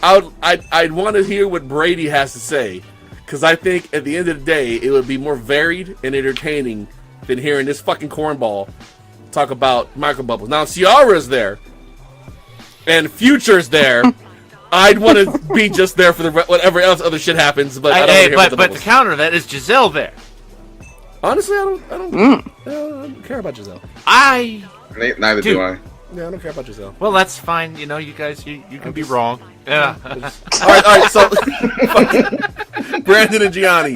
I'd want to hear what Brady has to say because I think at the end of the day, it would be more varied and entertaining than hearing this fucking cornball talk about microbubbles. Now, if Ciara's there and Future's there, I'd want to be just there for whatever else other shit happens. But I don't wanna hear about the but to bubbles. counter that is Giselle there. Honestly, I don't care about Giselle. Neither do I. Yeah, I don't care about Giselle. Well, that's fine. You know, you guys, you can be wrong. Yeah. All right. So, Brandon and Gianni,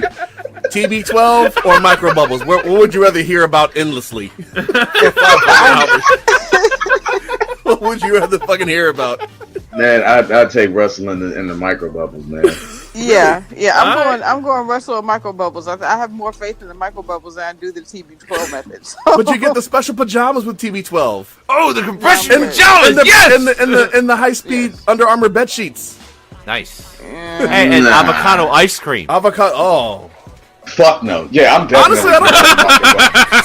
TB12 or microbubbles? What would you rather hear about endlessly? For 5 hours? What would you rather fucking hear about? Man, I'd take Russell in the microbubbles, man. Yeah. I'm going Russell and microbubbles. I have more faith in the microbubbles than I do the TB12 method. So. But you get the special pajamas with TB12. Oh, the compression And- pajamas. Yes. And the high speed Under Armour bed sheets. Nice. Hey, and Nah. avocado ice cream. Avocado. Oh. Fuck no. Yeah, I'm definitely. Honestly,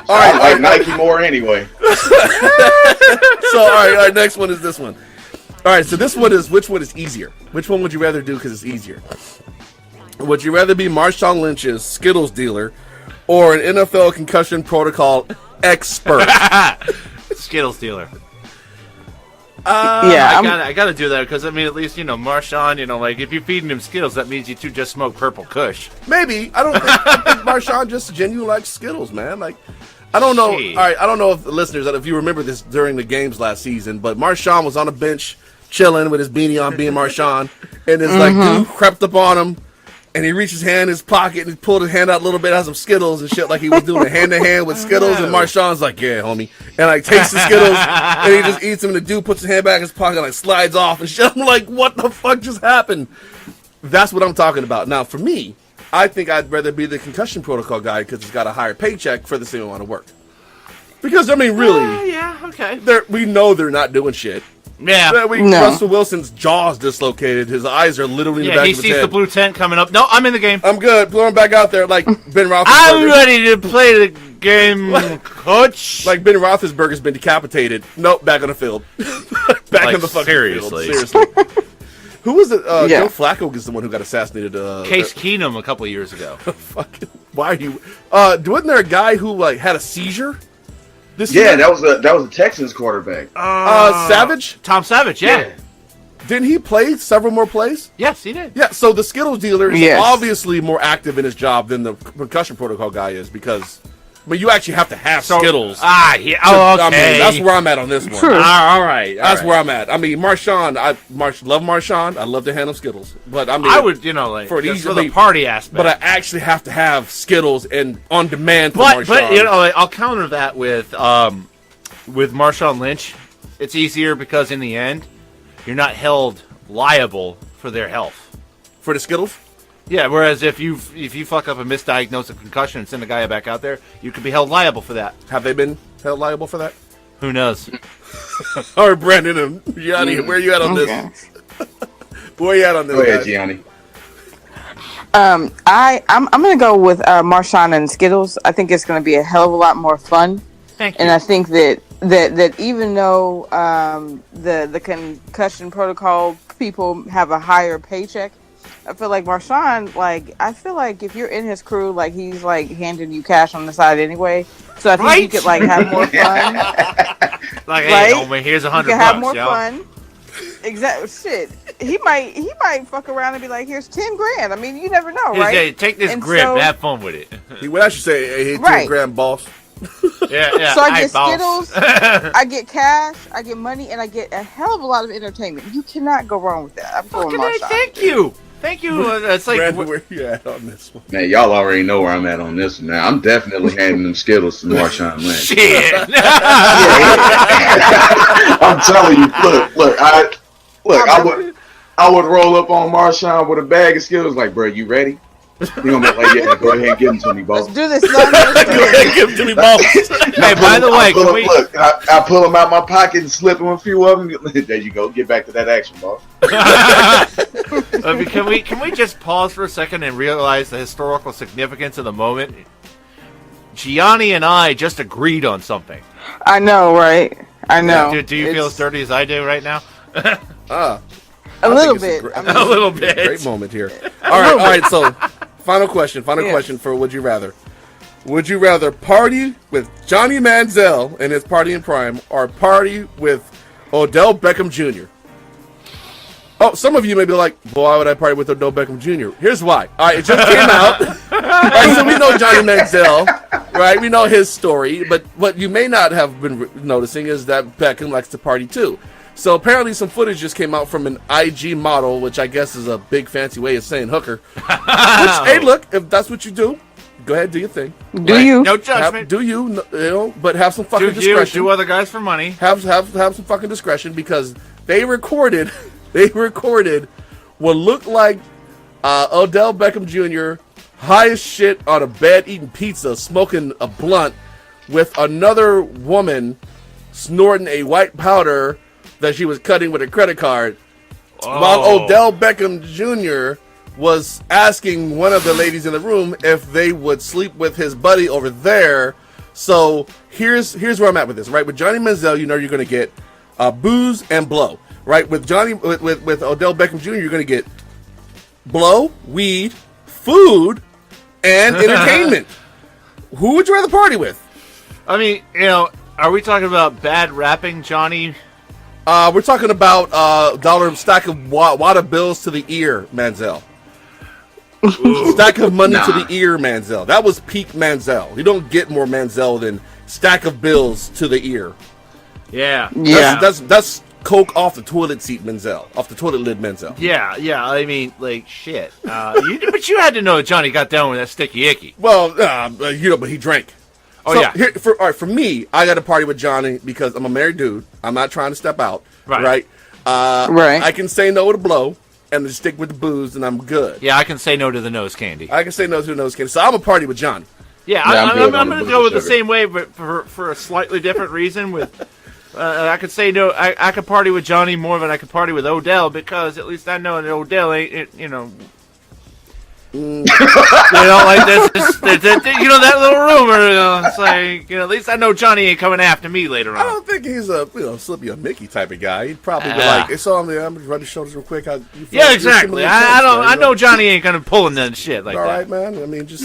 All right, I like Nike more anyway. So, all right, next one is this one. All right, so this one is, which one is easier? Which one would you rather do because it's easier? Would you rather be Marshawn Lynch's Skittles dealer or an NFL concussion protocol expert? Skittles dealer. Yeah, I gotta do that because I mean, at least Marshawn. Like if you're feeding him Skittles, that means you two just smoke Purple Kush. Maybe. I think Marshawn just genuinely likes Skittles, man. Like, I don't know. Gee. All right, I don't know if the listeners, if you remember this during the games last season, but Marshawn was on the bench chilling with his beanie on, being Marshawn, and this like dude crept up on him, and he reached his hand in his pocket and he pulled his hand out a little bit, had some Skittles and shit, like he was doing a hand to hand with Skittles, and Marshawn's like, yeah, homie, and like takes the Skittles and he just eats them, and the dude puts his hand back in his pocket and like slides off and shit. I'm like, what the fuck just happened? That's what I'm talking about. Now, for me, I think I'd rather be the concussion protocol guy because it's got a higher paycheck for the same amount of work. Because I mean, really, Yeah. Okay. we know they're not doing shit. Yeah. No. Russell Wilson's jaw's dislocated. His eyes are literally in the Yeah. back He of his sees head. the blue tent coming up. No, I'm in the game. I'm good. Blow him back out there like Ben Roethlisberger. I'm ready to play the game, coach. Like Ben Roethlisberger's been decapitated. Nope, back on the field. Back Like, on the fucking seriously. field. Seriously. Who was it? Yeah. Joe Flacco is the one who got assassinated. Case Keenum a couple of years ago. Fucking. Why are you? Wasn't there a guy who like had a seizure? This Yeah, year? that was a Texans quarterback. Savage. Tom Savage. Yeah. Didn't he play several more plays? Yes, he did. Yeah. So the Skittles dealer is Yes. obviously more active in his job than the concussion protocol guy is because, I mean, you actually have to have Skittles. Yeah. Oh, okay. I mean, that's where I'm at on this one. True. All right. That's where I'm at. I mean, Marshawn, love Marshawn. I love to hand him Skittles, but I mean, I would, like for just the for the party aspect. But I actually have to have Skittles and on demand for Marshawn. But I'll counter that with Marshawn Lynch. It's easier because in the end, you're not held liable for their health. For the Skittles. Yeah. Whereas if you fuck up a misdiagnosed concussion and send a guy back out there, you could be held liable for that. Have they been held liable for that? Who knows? All right, Brandon and Gianni, where are you at on this? Where are you at on this? Go ahead, Gianni. I'm gonna go with Marshawn and Skittles. I think it's gonna be a hell of a lot more fun. Thank you. And I think that even though the concussion protocol people have a higher paycheck, I feel like Marshawn, I feel like if you're in his crew, he's handing you cash on the side anyway. So I think you could have more fun. Hey, homie, here's $100. You can have more fun. Exactly. Shit. He might fuck around and be like, "Here's $10,000." I mean, you never know, right? Hey, take this grip. Have fun with it. He would actually say, "Hey, $10,000, boss." Yeah. So I get Skittles, I get cash, I get money, and I get a hell of a lot of entertainment. You cannot go wrong with that. I'm going Marshawn. Thank you. It's like, Brandon, where you at on this one? Man, y'all already know where I'm at on this one. Now I'm definitely handing them Skittles to Marshawn Lynch. shit. I'm telling you, I would roll up on Marshawn with a bag of Skittles, bro, you ready? He gonna be like, yeah, go ahead and give them to me, boss. Let's do this. Go ahead and give them to me, boss. Hey, by the way, I pull them out my pocket and slip them a few of them. There you go. Get back to that action, boss. Can we just pause for a second and realize the historical significance of the moment? Gianni and I just agreed on something. I know, right? I know. Do you feel as dirty as I do right now? A little bit. A little bit. Great moment here. All right. So, final question for Would You Rather. Would you rather party with Johnny Manziel in his party in prime, or party with Odell Beckham Jr.? Oh, some of you may be like, well, why would I party with Odell Beckham Jr.? Here's why. All right, it just came out. All right, so we know Johnny Manziel, right? We know his story, but what you may not have been noticing is that Beckham likes to party too. So apparently some footage just came out from an IG model, which I guess is a big fancy way of saying hooker. Which, hey, look, if that's what you do, go ahead, do your thing. Do you? No judgment. But have some fucking discretion. Do other guys for money. Have some fucking discretion, because they recorded what looked like Odell Beckham Jr. high as shit on a bed eating pizza, smoking a blunt with another woman snorting a white powder that she was cutting with a credit card, while Odell Beckham Jr. was asking one of the ladies in the room if they would sleep with his buddy over there. So here's where I'm at with this, right? With Johnny Manziel, you know you're going to get booze and blow, right? With with Odell Beckham Jr., you're going to get blow, weed, food, and entertainment. Who would you rather party with? I mean, are we talking about bad rapping, Johnny? We're talking about dollar stack of wad of bills to the ear, Manziel. Stack of money to the ear, Manziel. That was peak Manziel. You don't get more Manziel than stack of bills to the ear. Yeah. That's Coke off the toilet seat Manziel, off the toilet lid Manziel. Yeah. I mean, shit. But you had to know Johnny got down with that sticky icky. Well, but he drank. Oh, so yeah. For me, I got to party with Johnny because I'm a married dude. I'm not trying to step out. Right. Right. I can say no to blow and just stick with the booze, and I'm good. Yeah, I can say no to the nose candy. I can say no to the nose candy. So I'm a party with Johnny. Yeah, I'm going to go with the same way, but for a slightly different reason. With I could say no. I could party with Johnny more than I could party with Odell, because at least I know that Odell ain't, like this, that little rumor. It's like, at least I know Johnny ain't coming after me later on. I don't think he's a Slippy or Mickey type of guy. He'd probably be like, "It's on there. I'm gonna run the shoulders real quick." Yeah, exactly. I know Johnny ain't gonna pull in that shit like that. All right, man. I mean, just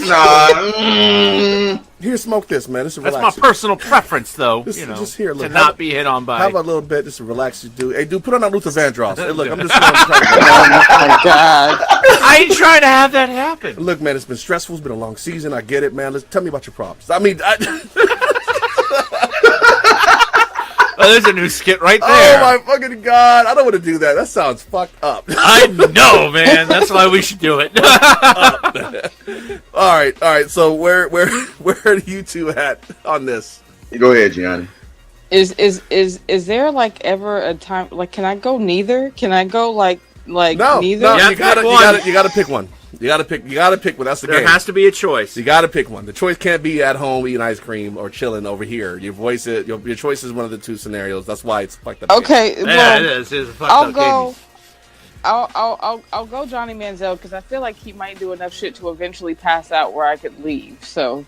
here, smoke this, man. This is that's my personal preference, though. Just here, look, to not be hit on by. Have a little bit, just to relax you, dude. Hey, dude, put on that Luther Vandross. Hey, look, I'm just. Oh my God! I ain't trying to have that happen. Look, man, it's been stressful. It's been a long season. I get it, man. Tell me about your problems. I mean, there's a new skit right there. Oh my fucking God! I don't want to do that. That sounds fucked up. I know, man. That's why we should do it. All right. So where are you two at on this? Go ahead, Gianni. Is there ever a time can I go neither? Can I go No, neither? No, you gotta pick one. You gotta pick. You gotta pick one. That's the game. There has to be a choice. You gotta pick one. The choice can't be at home eating ice cream or chilling over here. Your choice is one of the two scenarios. That's why it's fucked up. Okay, Yeah, well, it is. It's a fucked I'll up go. game. I'll go Johnny Manziel because I feel like he might do enough shit to eventually pass out where I could leave. So.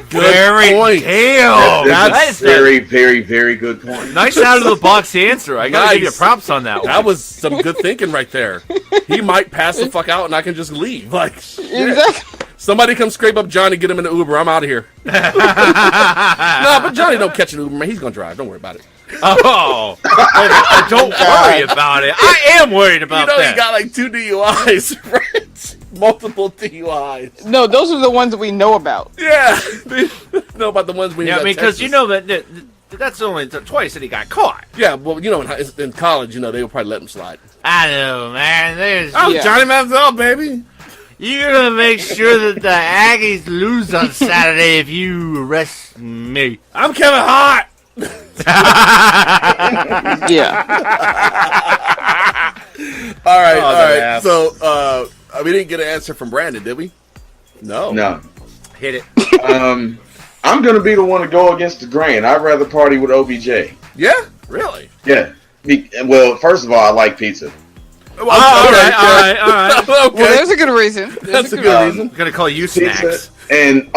Very point. Damn. That's a very, very, very good point. Nice out of the box answer. I gotta give you props on that one. That was some good thinking right there. He might pass the fuck out and I can just leave. Like, Exactly. somebody come scrape up Johnny, get him in the Uber. I'm out of here. No, but Johnny don't catch an Uber, man. He's gonna drive. Don't worry about it. Oh, don't worry about it. I am worried about You know, that. he got like 2 DUIs, right? Multiple DUIs. No, those are the ones that we know about. Yeah. Know about the ones we Yeah, got I mean, because Texas. you know that that's only twice that he got caught. Yeah, well, you know, in college, you know, they would probably let him slide. I know, man. There's Johnny Manziel, baby. You're gonna make sure that the Aggies lose on Saturday if you arrest me. I'm Kevin Hart. Yeah. All right, Oh, all that right. ass. So, we didn't get an answer from Brandon, did we? No. No. Hit it. I'm going to be the one to go against the grain. I'd rather party with OBJ. Yeah? Really? Yeah. Well, first of all, I like pizza. All right. Okay. Well, there's a good reason. That's a good reason. I'm gonna call you Pizza snacks. and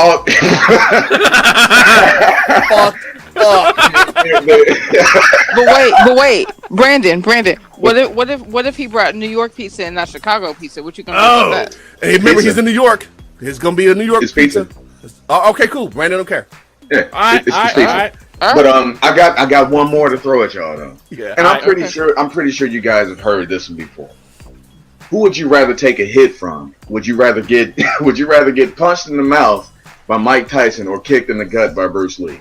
But wait, Brandon. What if he brought New York pizza and not Chicago pizza? What you gonna do about that? Hey, remember, he's in New York. It's going to be a New York It's pizza. Oh, okay, cool. Brandon don't care. Yeah, it's just pizza. All But right. I got one more to throw at y'all though. Yeah. And I'm pretty sure you guys have heard this one before. Who would you rather take a hit from? Would you rather get punched in the mouth by Mike Tyson or kicked in the gut by Bruce Lee?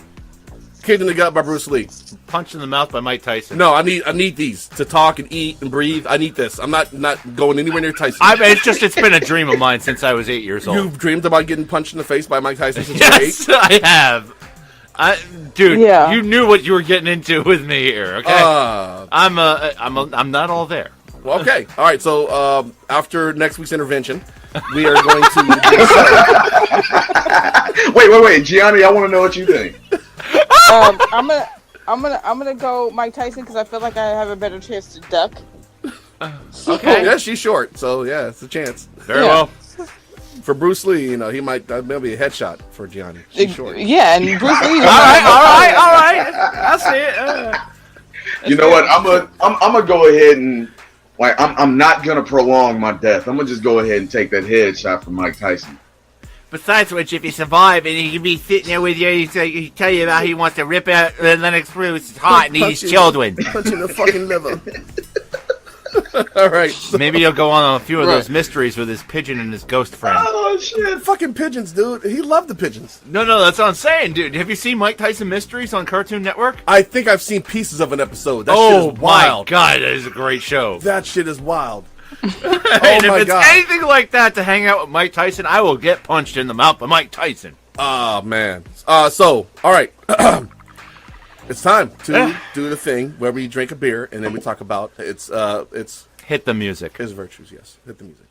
Kicked in the gut by Bruce Lee. Punch in the mouth by Mike Tyson. No, I need these to talk and eat and breathe. I need this. I'm not going anywhere near Tyson. It's been a dream of mine since I was 8 years old. You've dreamed about getting punched in the face by Mike Tyson since you were 8? Yes, I have. Dude, Yeah. you knew what you were getting into with me here. Okay, I'm not all there. Well, okay. All right. So after next week's intervention, we are going to. Wait, Gianni, I want to know what you think. I'm gonna go Mike Tyson because I feel like I have a better chance to duck. Okay. Yeah, she's short, so yeah, it's a chance. Very Yeah. well. For Bruce Lee, you know, he might maybe a headshot for Gianni. She's short. Yeah, and Bruce Lee. All right. I see it. You know what? I'm gonna go ahead and I'm not gonna prolong my death. I'm gonna just go ahead and take that headshot from Mike Tyson. Besides which, if you survive and he can be sitting there with you, he tell you about he wants to rip out Lennox Bruce's heart and eat his children. Punching the fucking liver. All right. Maybe he'll go on a few of those mysteries with his pigeon and his ghost friend. Oh shit! Fucking pigeons, dude. He loved the pigeons. No, that's what I'm saying, dude. Have you seen Mike Tyson Mysteries on Cartoon Network? I think I've seen pieces of an episode. That shit is My wild. God, that is a great show. That shit is wild. And Oh my if it's God. anything like that to hang out with Mike Tyson, I will get punched in the mouth by Mike Tyson. Oh man. So all right. It's time to do the thing where we drink a beer and then we talk about its Hit the music. his virtues. Yes, hit the music.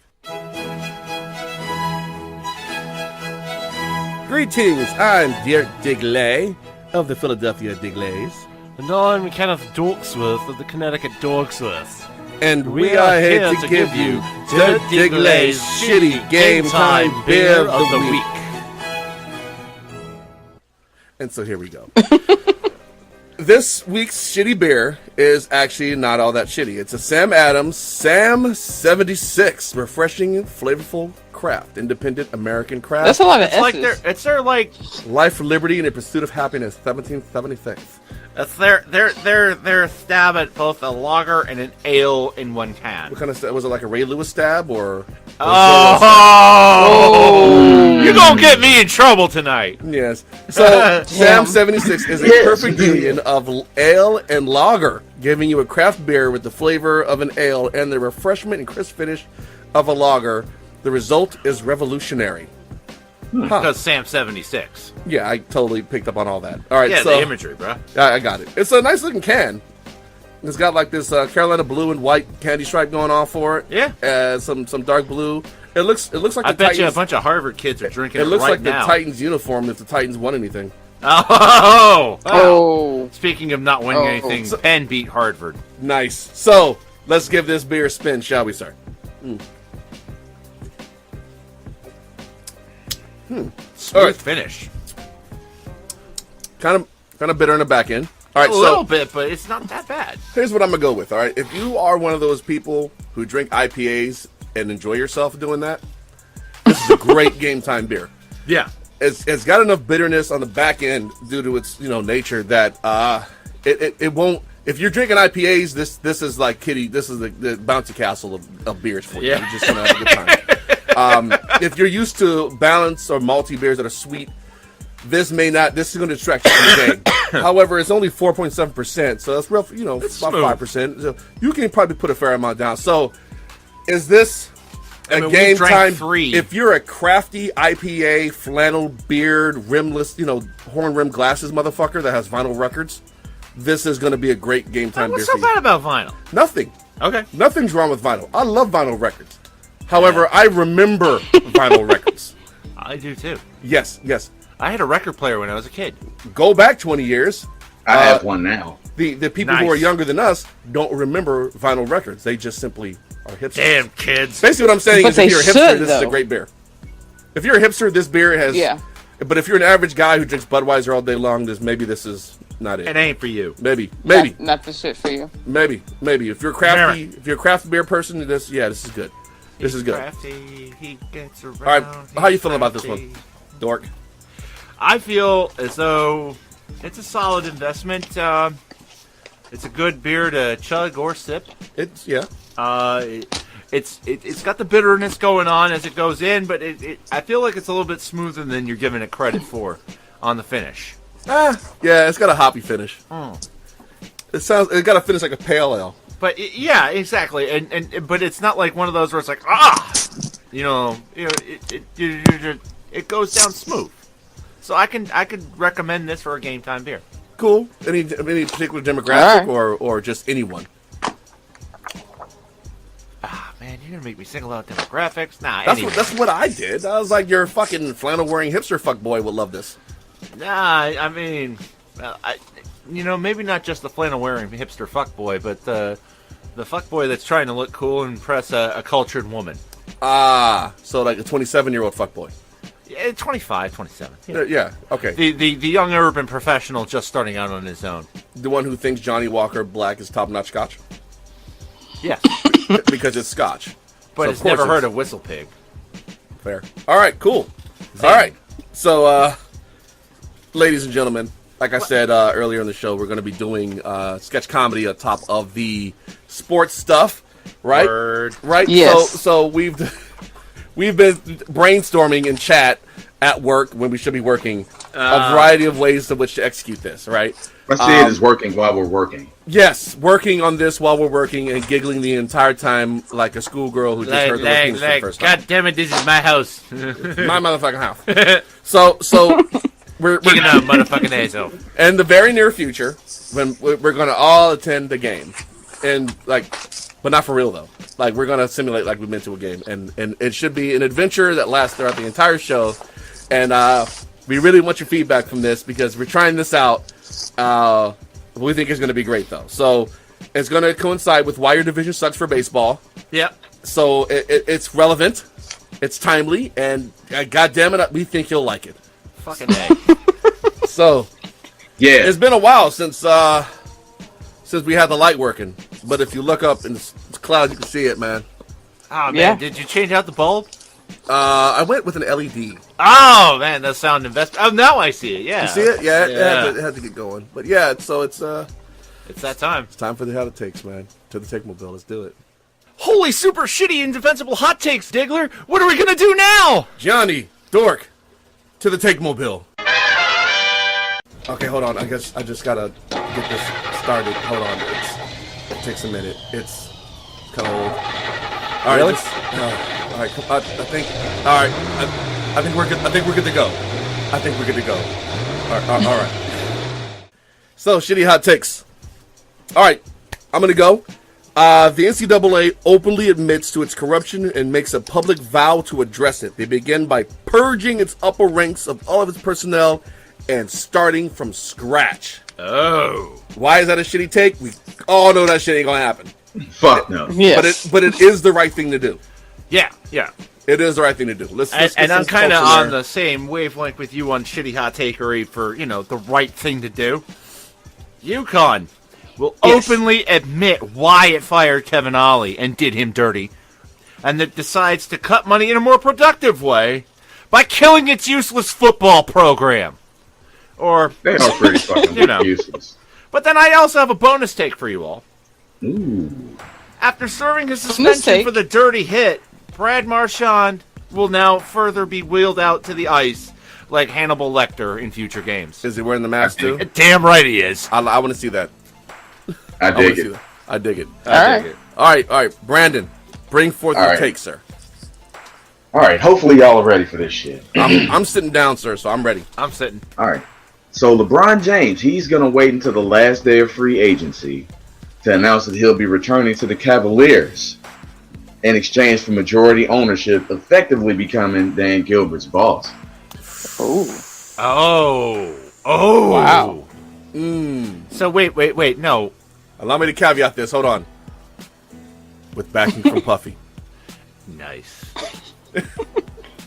Greetings. I'm Dirk Digley of the Philadelphia Digglers, And I'm Kenneth Dorksworth of the Connecticut Dorksworth. and we are here to give you Dirk Digley's shitty game time beer of the week. And so here we go. This week's shitty beer is actually not all that shitty. It's a Sam Adams Sam 76 refreshing, flavorful craft, independent American craft. That's a lot of It's like S's. it's their like Life for liberty and the pursuit of happiness, 1776. it's their stab at both a lager and an ale in one can. What kind of was it? Like a Ray Lewis stab or? Oh, you're gonna get me in trouble tonight. Yes. So Sam 76 is a perfect union of ale and lager, giving you a craft beer with the flavor of an ale and the refreshment and crisp finish of a lager. The result is revolutionary. Because Sam 76. Yeah, I totally picked up on all that. All right, Yeah, so the imagery, bro. I got it. It's a nice looking can. It's got like this Carolina blue and white candy stripe going on for it. Yeah. Some dark blue, It looks like I the bet Titans, you a bunch of Harvard kids are drinking it it looks right like now. the Titans uniform if the Titans won anything. Oh! Oh. Speaking of not winning Oh. anything, Penn beat Harvard. Nice. So let's give this beer a spin, shall we, sir? Smooth All right. finish. Kind of bitter in the back end. All right, A so little bit, but it's not that bad. here's what I'm gonna go with. All right, if you are one of those people who drink IPAs and enjoy yourself doing that, this is a great game time beer. Yeah. It's got enough bitterness on the back end due to its nature that it won't. If you're drinking IPAs, this is like Kitty. This is the bouncy castle of beers for you. Yeah. You're just gonna have a good time. If you're used to balanced or malty beers that are sweet, this may not. This is going to distract you from the game. However, it's only 4.7%, so that's rough. About smooth. 5%. So you can probably put a fair amount down. So, is this a we game drank time? 3. If you're a crafty IPA, flannel beard, rimless, horn rim glasses motherfucker that has vinyl records, this is going to be a great game time What's beer so for you. bad about vinyl? Nothing. Okay. Nothing's wrong with vinyl. I love vinyl records. However, I remember vinyl records. I do too. Yes. I had a record player when I was a kid. Go back 20 years. I have one now. The people who are Nice. younger than us don't remember vinyl records. They just simply are hipsters. Damn kids. Basically, what I'm saying But is, they if you're a hipster, should, this is a though. great beer. If you're a hipster, this beer has. Yeah. But if you're an average guy who drinks Budweiser all day long, this is not it. It ain't for you. Maybe. Not the shit for you. Maybe. If you're crafty, if you're a craft beer person, this is good. This is good. Crafty, he gets around, All right, how you feeling about this crafty. one, Dork? I feel as though it's a solid investment. It's a good beer to chug or sip. It's It's got the bitterness going on as it goes in, but I feel like it's a little bit smoother than you're giving it credit for on the finish. yeah, it's got a hoppy finish. It got a finish like a pale ale. But yeah, exactly, and but it's not like one of those where it's like it goes down smooth. So I could recommend this for a game time beer. Cool. Any particular demographic or just anyone? Ah, man, you're gonna make me single out demographics. Nah, That's what I did. I was like, your fucking flannel wearing hipster fuckboy would love this. Nah, I mean, well, maybe not just the flannel wearing hipster fuckboy, but the fuckboy that's trying to look cool and impress a cultured woman. So like a 27-year-old fuckboy. Yeah, 25, 27. Yeah. Okay. The young urban professional just starting out on his own. The one who thinks Johnny Walker Black is top-notch scotch Yes, because it's scotch. but So it's of course never heard of Whistle Pig. Fair. All right. Cool. All right. So, ladies and gentlemen, like I said earlier in the show, we're going to be doing sketch comedy on top of the sports stuff, right? Word. Right. Yes. So we've been brainstorming in chat at work when we should be working a variety of ways in which to execute this, right? I see it as working while we're working. Yes, working on this while we're working and giggling the entire time like a schoolgirl who just heard the word penis for the first time. God damn it, this is my house. My motherfucking house. So we're Kicking out motherfucking asshole. in the very near future when we're going to all attend the game, and but not for real though. Like we're going to simulate like we've been to a game, and it should be an adventure that lasts throughout the entire show. And we really want your feedback from this because we're trying this out. We think it's going to be great though. So it's going to coincide with why your division sucks for baseball. Yep. So it's relevant, it's timely, and God damn it, we think you'll like it. Fucking A. So Yeah. it's been a while since we had the light working. But if you look up in the clouds, you can see it, man. Oh, man, Yeah. did you change out the bulb? I went with an LED. Oh, man, that's sound investment. Oh, now I see it, yeah. You see it? Yeah, Yeah. it had to get going. But yeah, it's It's that time. time for the How It Takes, man. To the Take Mobile. Let's do it. Holy super shitty indefensible hot takes, Diggler! What are we gonna do now? Johnny, Dork, to the Take Mobile. Okay, hold on. I guess I just gotta get this started. Hold on. It takes a minute. It's kind of old. All right. Really? All right. I think. All right. I think we're good. I think we're good to go. I think we're good to go. All right. So shitty hot takes. All right. I'm gonna go. The NCAA openly admits to its corruption and makes a public vow to address it. They begin by purging its upper ranks of all of its personnel and starting from scratch. Oh. Why is that a shitty take? We all know that shit ain't gonna happen. Fuck no. Yes. But it is the right thing to do. Yeah. It is the right thing to do. Let's And I'm kind of on the same wavelength with you on shitty hot takery for, the right thing to do. UConn will openly admit why it fired Kevin Ollie and did him dirty, and that decides to cut money in a more productive way by killing its useless football program. Or, They are pretty fucking useless. But then I also have a bonus take for you all. Ooh. After serving his suspension for the dirty hit, Brad Marchand will now further be wheeled out to the ice like Hannibal Lecter in future games. Is he wearing the mask too? Damn right he is. I want to see that. I dig it. I dig it. All right. All right. Brandon, bring forth your take, sir. All right. Hopefully y'all are ready for this shit. I'm sitting down, sir, so I'm ready. I'm sitting. All right. So LeBron James, he's going to wait until the last day of free agency to announce that he'll be returning to the Cavaliers in exchange for majority ownership, effectively becoming Dan Gilbert's boss. Oh. Wow. So wait, no. Allow me to caveat this. Hold on. With backing from Puffy. Nice.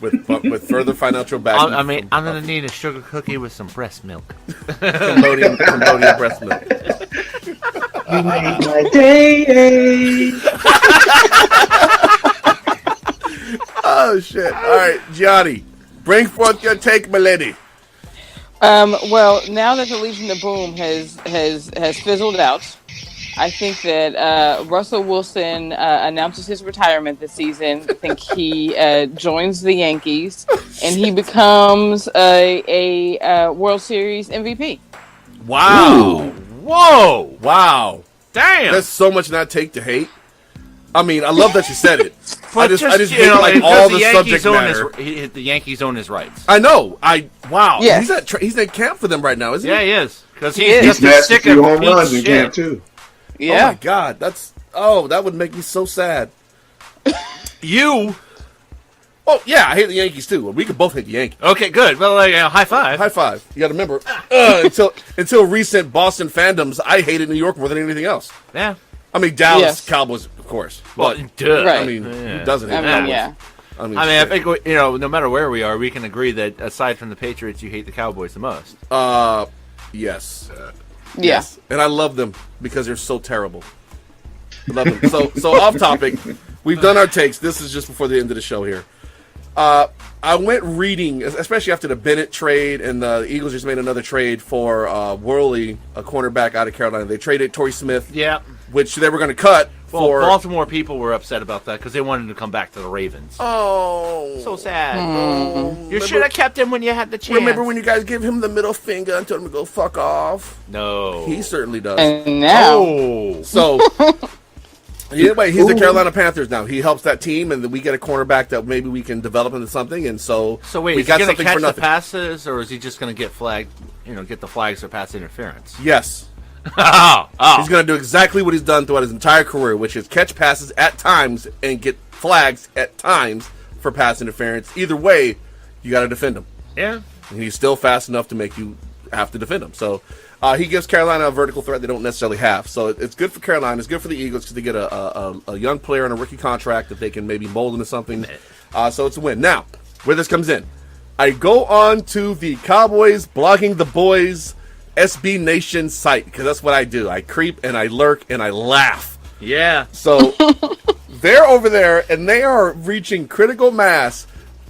With further financial backing. I'm going to need a sugar cookie with some breast milk. Cambodian breast milk. You made my day. Oh, shit. All right, Gianni. Bring forth your take, my lady. Well, now that the Legion of Boom has fizzled out, I think that Russell Wilson announces his retirement this season. I think he joins the Yankees and he becomes a World Series MVP. Wow. Ooh. Whoa. Wow. Damn. There's so much not take to hate. I mean, I love that you said it. But I just hate like all the subject matter. The Yankees own his rights. I know. Wow. Yes. He's at camp for them right now, isn't he? Yeah, he is. Because He is. he's He's just smashed a sick few of home runs in shit. camp too. Oh Yeah. my God. That would make me so sad. You? Oh yeah, I hate the Yankees too. We could both hate the Yankees. Okay, good. Well, high five. High five. You got to remember, until recent Boston fandoms, I hated New York more than anything else. Yeah. I mean, Dallas Yes. Cowboys, of course. Well, But duh. Right. I mean, who doesn't hate I the mean, Cowboys? yeah. I shit. think no matter where we are, we can agree that aside from the Patriots, you hate the Cowboys the most. Yes. Yeah. Yes. And I love them because they're so terrible. I love them. So off topic, we've done our takes. This is just before the end of the show here. I went reading, especially after the Bennett trade, and the Eagles just made another trade for Worley, a cornerback out of Carolina. They traded Torrey Smith, Yeah. which they were going to cut Well, for. Baltimore people were upset about that because they wanted him to come back to the Ravens. Oh, So sad. You Remember- should have kept him when you had the chance. Remember when you guys gave him the middle finger and told him to go fuck off? No. He certainly does. And now, Oh. So, anyway, he's the Carolina Panthers now. He helps that team, and then we get a cornerback that maybe we can develop into something. And so wait, we is got he going to something catch for the nothing. passes, or is he just going to get flagged? Get the flags for pass interference. Yes. Oh. He's going to do exactly what he's done throughout his entire career, which is catch passes at times and get flags at times for pass interference. Either way, you got to defend him. Yeah. And he's still fast enough to make you have to defend him. So he gives Carolina a vertical threat they don't necessarily have. So it's good for Carolina. It's good for the Eagles because they get a young player on a rookie contract that they can maybe mold into something. So it's a win. Now, where this comes in, I go on to the Cowboys Blogging the Boys SB Nation site because that's what I do. I creep and I lurk and I laugh. Yeah. So they're over there and they are reaching critical mass.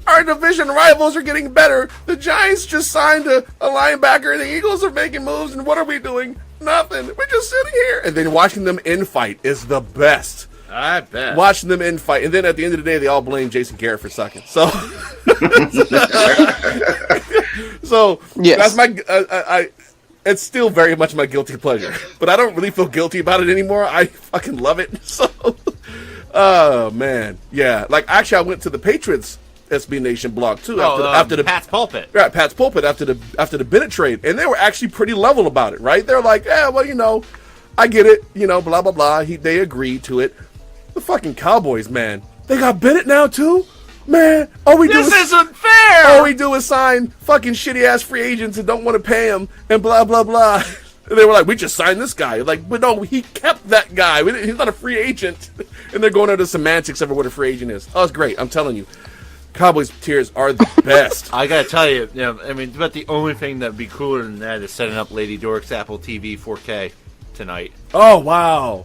Our division rivals are getting better. The Giants just signed a linebacker. The Eagles are making moves. And what are we doing? Nothing. We're just sitting here. And then watching them infight is the best. I bet. Watching them infight. And then at the end of the day, they all blame Jason Garrett for sucking. So, Yes. that's my... it's still very much my guilty pleasure. But I don't really feel guilty about it anymore. I fucking love it. So, oh, man. Yeah. Like, actually, I went to the Patriots SB Nation blog too after the Pat's pulpit. Right, Pat's pulpit after the Bennett trade, and they were actually pretty level about it. Right, they're like, yeah, well, I get it. Blah, blah, blah. They agreed to it. The fucking Cowboys, man. They got Bennett now, too? Man, This isn't fair! all we do is sign fucking shitty-ass free agents and don't want to pay him and blah, blah, blah. And they were like, we just signed this guy. Like, but no, he kept that guy. He's not a free agent. And they're going into the semantics of what a free agent is. Oh, it's great. I'm telling you. Cowboys tiers are the best. I gotta tell you, about the only thing that'd be cooler than that is setting up Lady Dork's Apple TV 4K tonight. Oh, wow.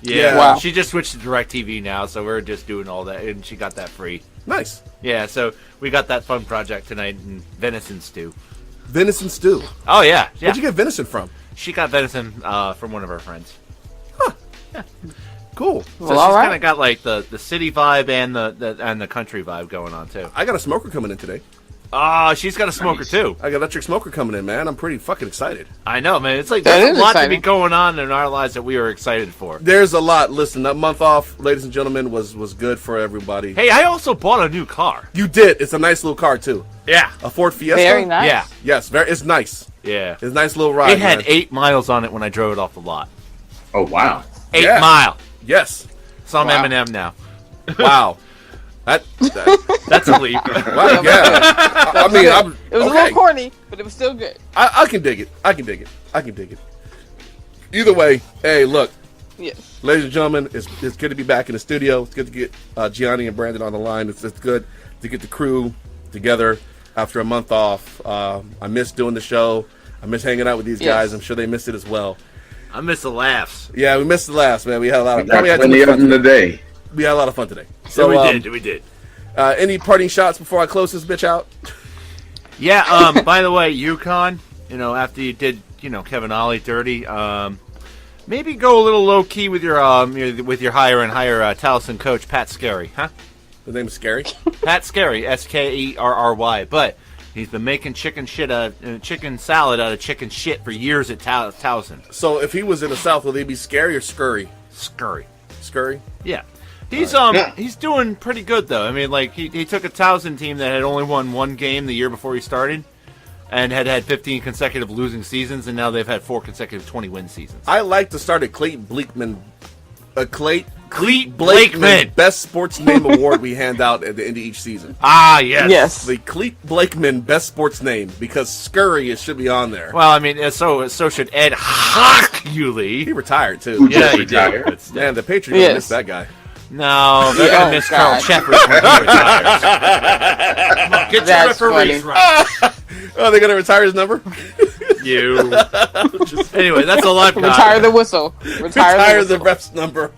Yeah, Wow. She just switched to DirecTV now, so we're just doing all that, and she got that free. Nice. Yeah, so we got that fun project tonight in venison stew. Venison stew. Oh, yeah. Where'd you get venison from? She got venison from one of her friends. Cool. So Well, she's all right. kind of got like the city vibe and the country vibe going on too. I got a smoker coming in today. She's got a smoker too. I got an electric smoker coming in, man. I'm pretty fucking excited. I know, man. It's like That there's is a lot to exciting. be going on in our lives that we are excited for. There's a lot. Listen, that month off, ladies and gentlemen, was good for everybody. Hey, I also bought a new car. You did. It's a nice little car, too. Yeah. A Ford Fiesta? Very nice. Yeah. Yes, it's nice. Yeah. It's a nice little ride. It had man. 8 miles on it when I drove it off the lot. Oh wow. 8 Yeah. mile. Yes. So I'm Wow. M&M now. Wow. That That's a leap. wow, yeah. I mean, I'm It was a okay. little corny, but it was still good. I can dig it. I can dig it. Either way, hey, look, Yes. ladies and gentlemen, it's good to be back in the studio. It's good to get Gianni and Brandon on the line. It's good to get the crew together after a month off. I miss doing the show. I miss hanging out with these Yes. guys. I'm sure they miss it as well. I miss the laughs. Yeah, we missed the last, man. We had a lot of Got probably had too plenty much of fun them today. today. We had a lot of fun today. So We did. Any parting shots before I close this bitch out? Yeah, by the way, UConn, after you did, Kevin Ollie dirty, maybe go a little low key with your higher and higher Towson coach Pat Skerry, huh? His name is Scary. Pat Skerry, Skerry, but he's been making chicken salad out of chicken shit for years at Towson. So if he was in the South, would he be Scary or Scurry? Scurry. Scurry? Yeah. He's Yeah. he's doing pretty good though. I mean, like he took a Towson team that had only won one game the year before he started, and had 15 consecutive losing seasons, and now they've had 4 consecutive 20-win seasons. I like to start a Clayton Bleakman. Cleet Blakeman. Best sports name award we hand out at the end of each season. Ah, yes. Yes. The Cleet Blakeman Best Sports Name, because Scurry should be on there. Well, I mean, so should Ed He Hochuli. retired too. Yeah, he retired. did. But still. Man, the Patriots Yes. miss that guy. No, they're Yeah, gonna oh, miss God. Carl Shepard when he retires. Come on, get That's your referees funny. right. Oh, they're gonna retire his number. You. Anyway, that's all I've got. Retire the whistle. Retire the whistle. ref's number.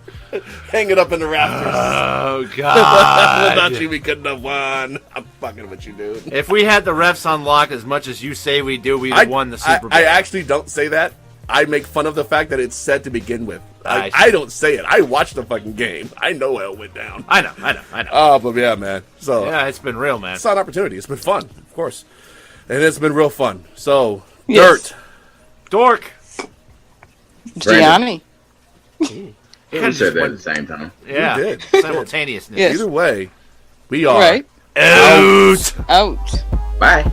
Hang it up in the rafters. Oh God! Without you, we couldn't have won. I'm fucking with you, dude. If we had the refs on lock as much as you say we do, we'd have won the Super Bowl. I actually don't say that. I make fun of the fact that it's said to begin with. I see. I don't say it. I watched the fucking game. I know how it went down. I know. Oh, but yeah, man. So Yeah, it's been real, man. it's not an opportunity. It's been fun, of course, and it's been real fun. So Yes. dirt. Dork. Gianni. We said that at the same time. Yeah. We did. Simultaneousness. Yes. Either way, we are Right. Out. Out. Bye.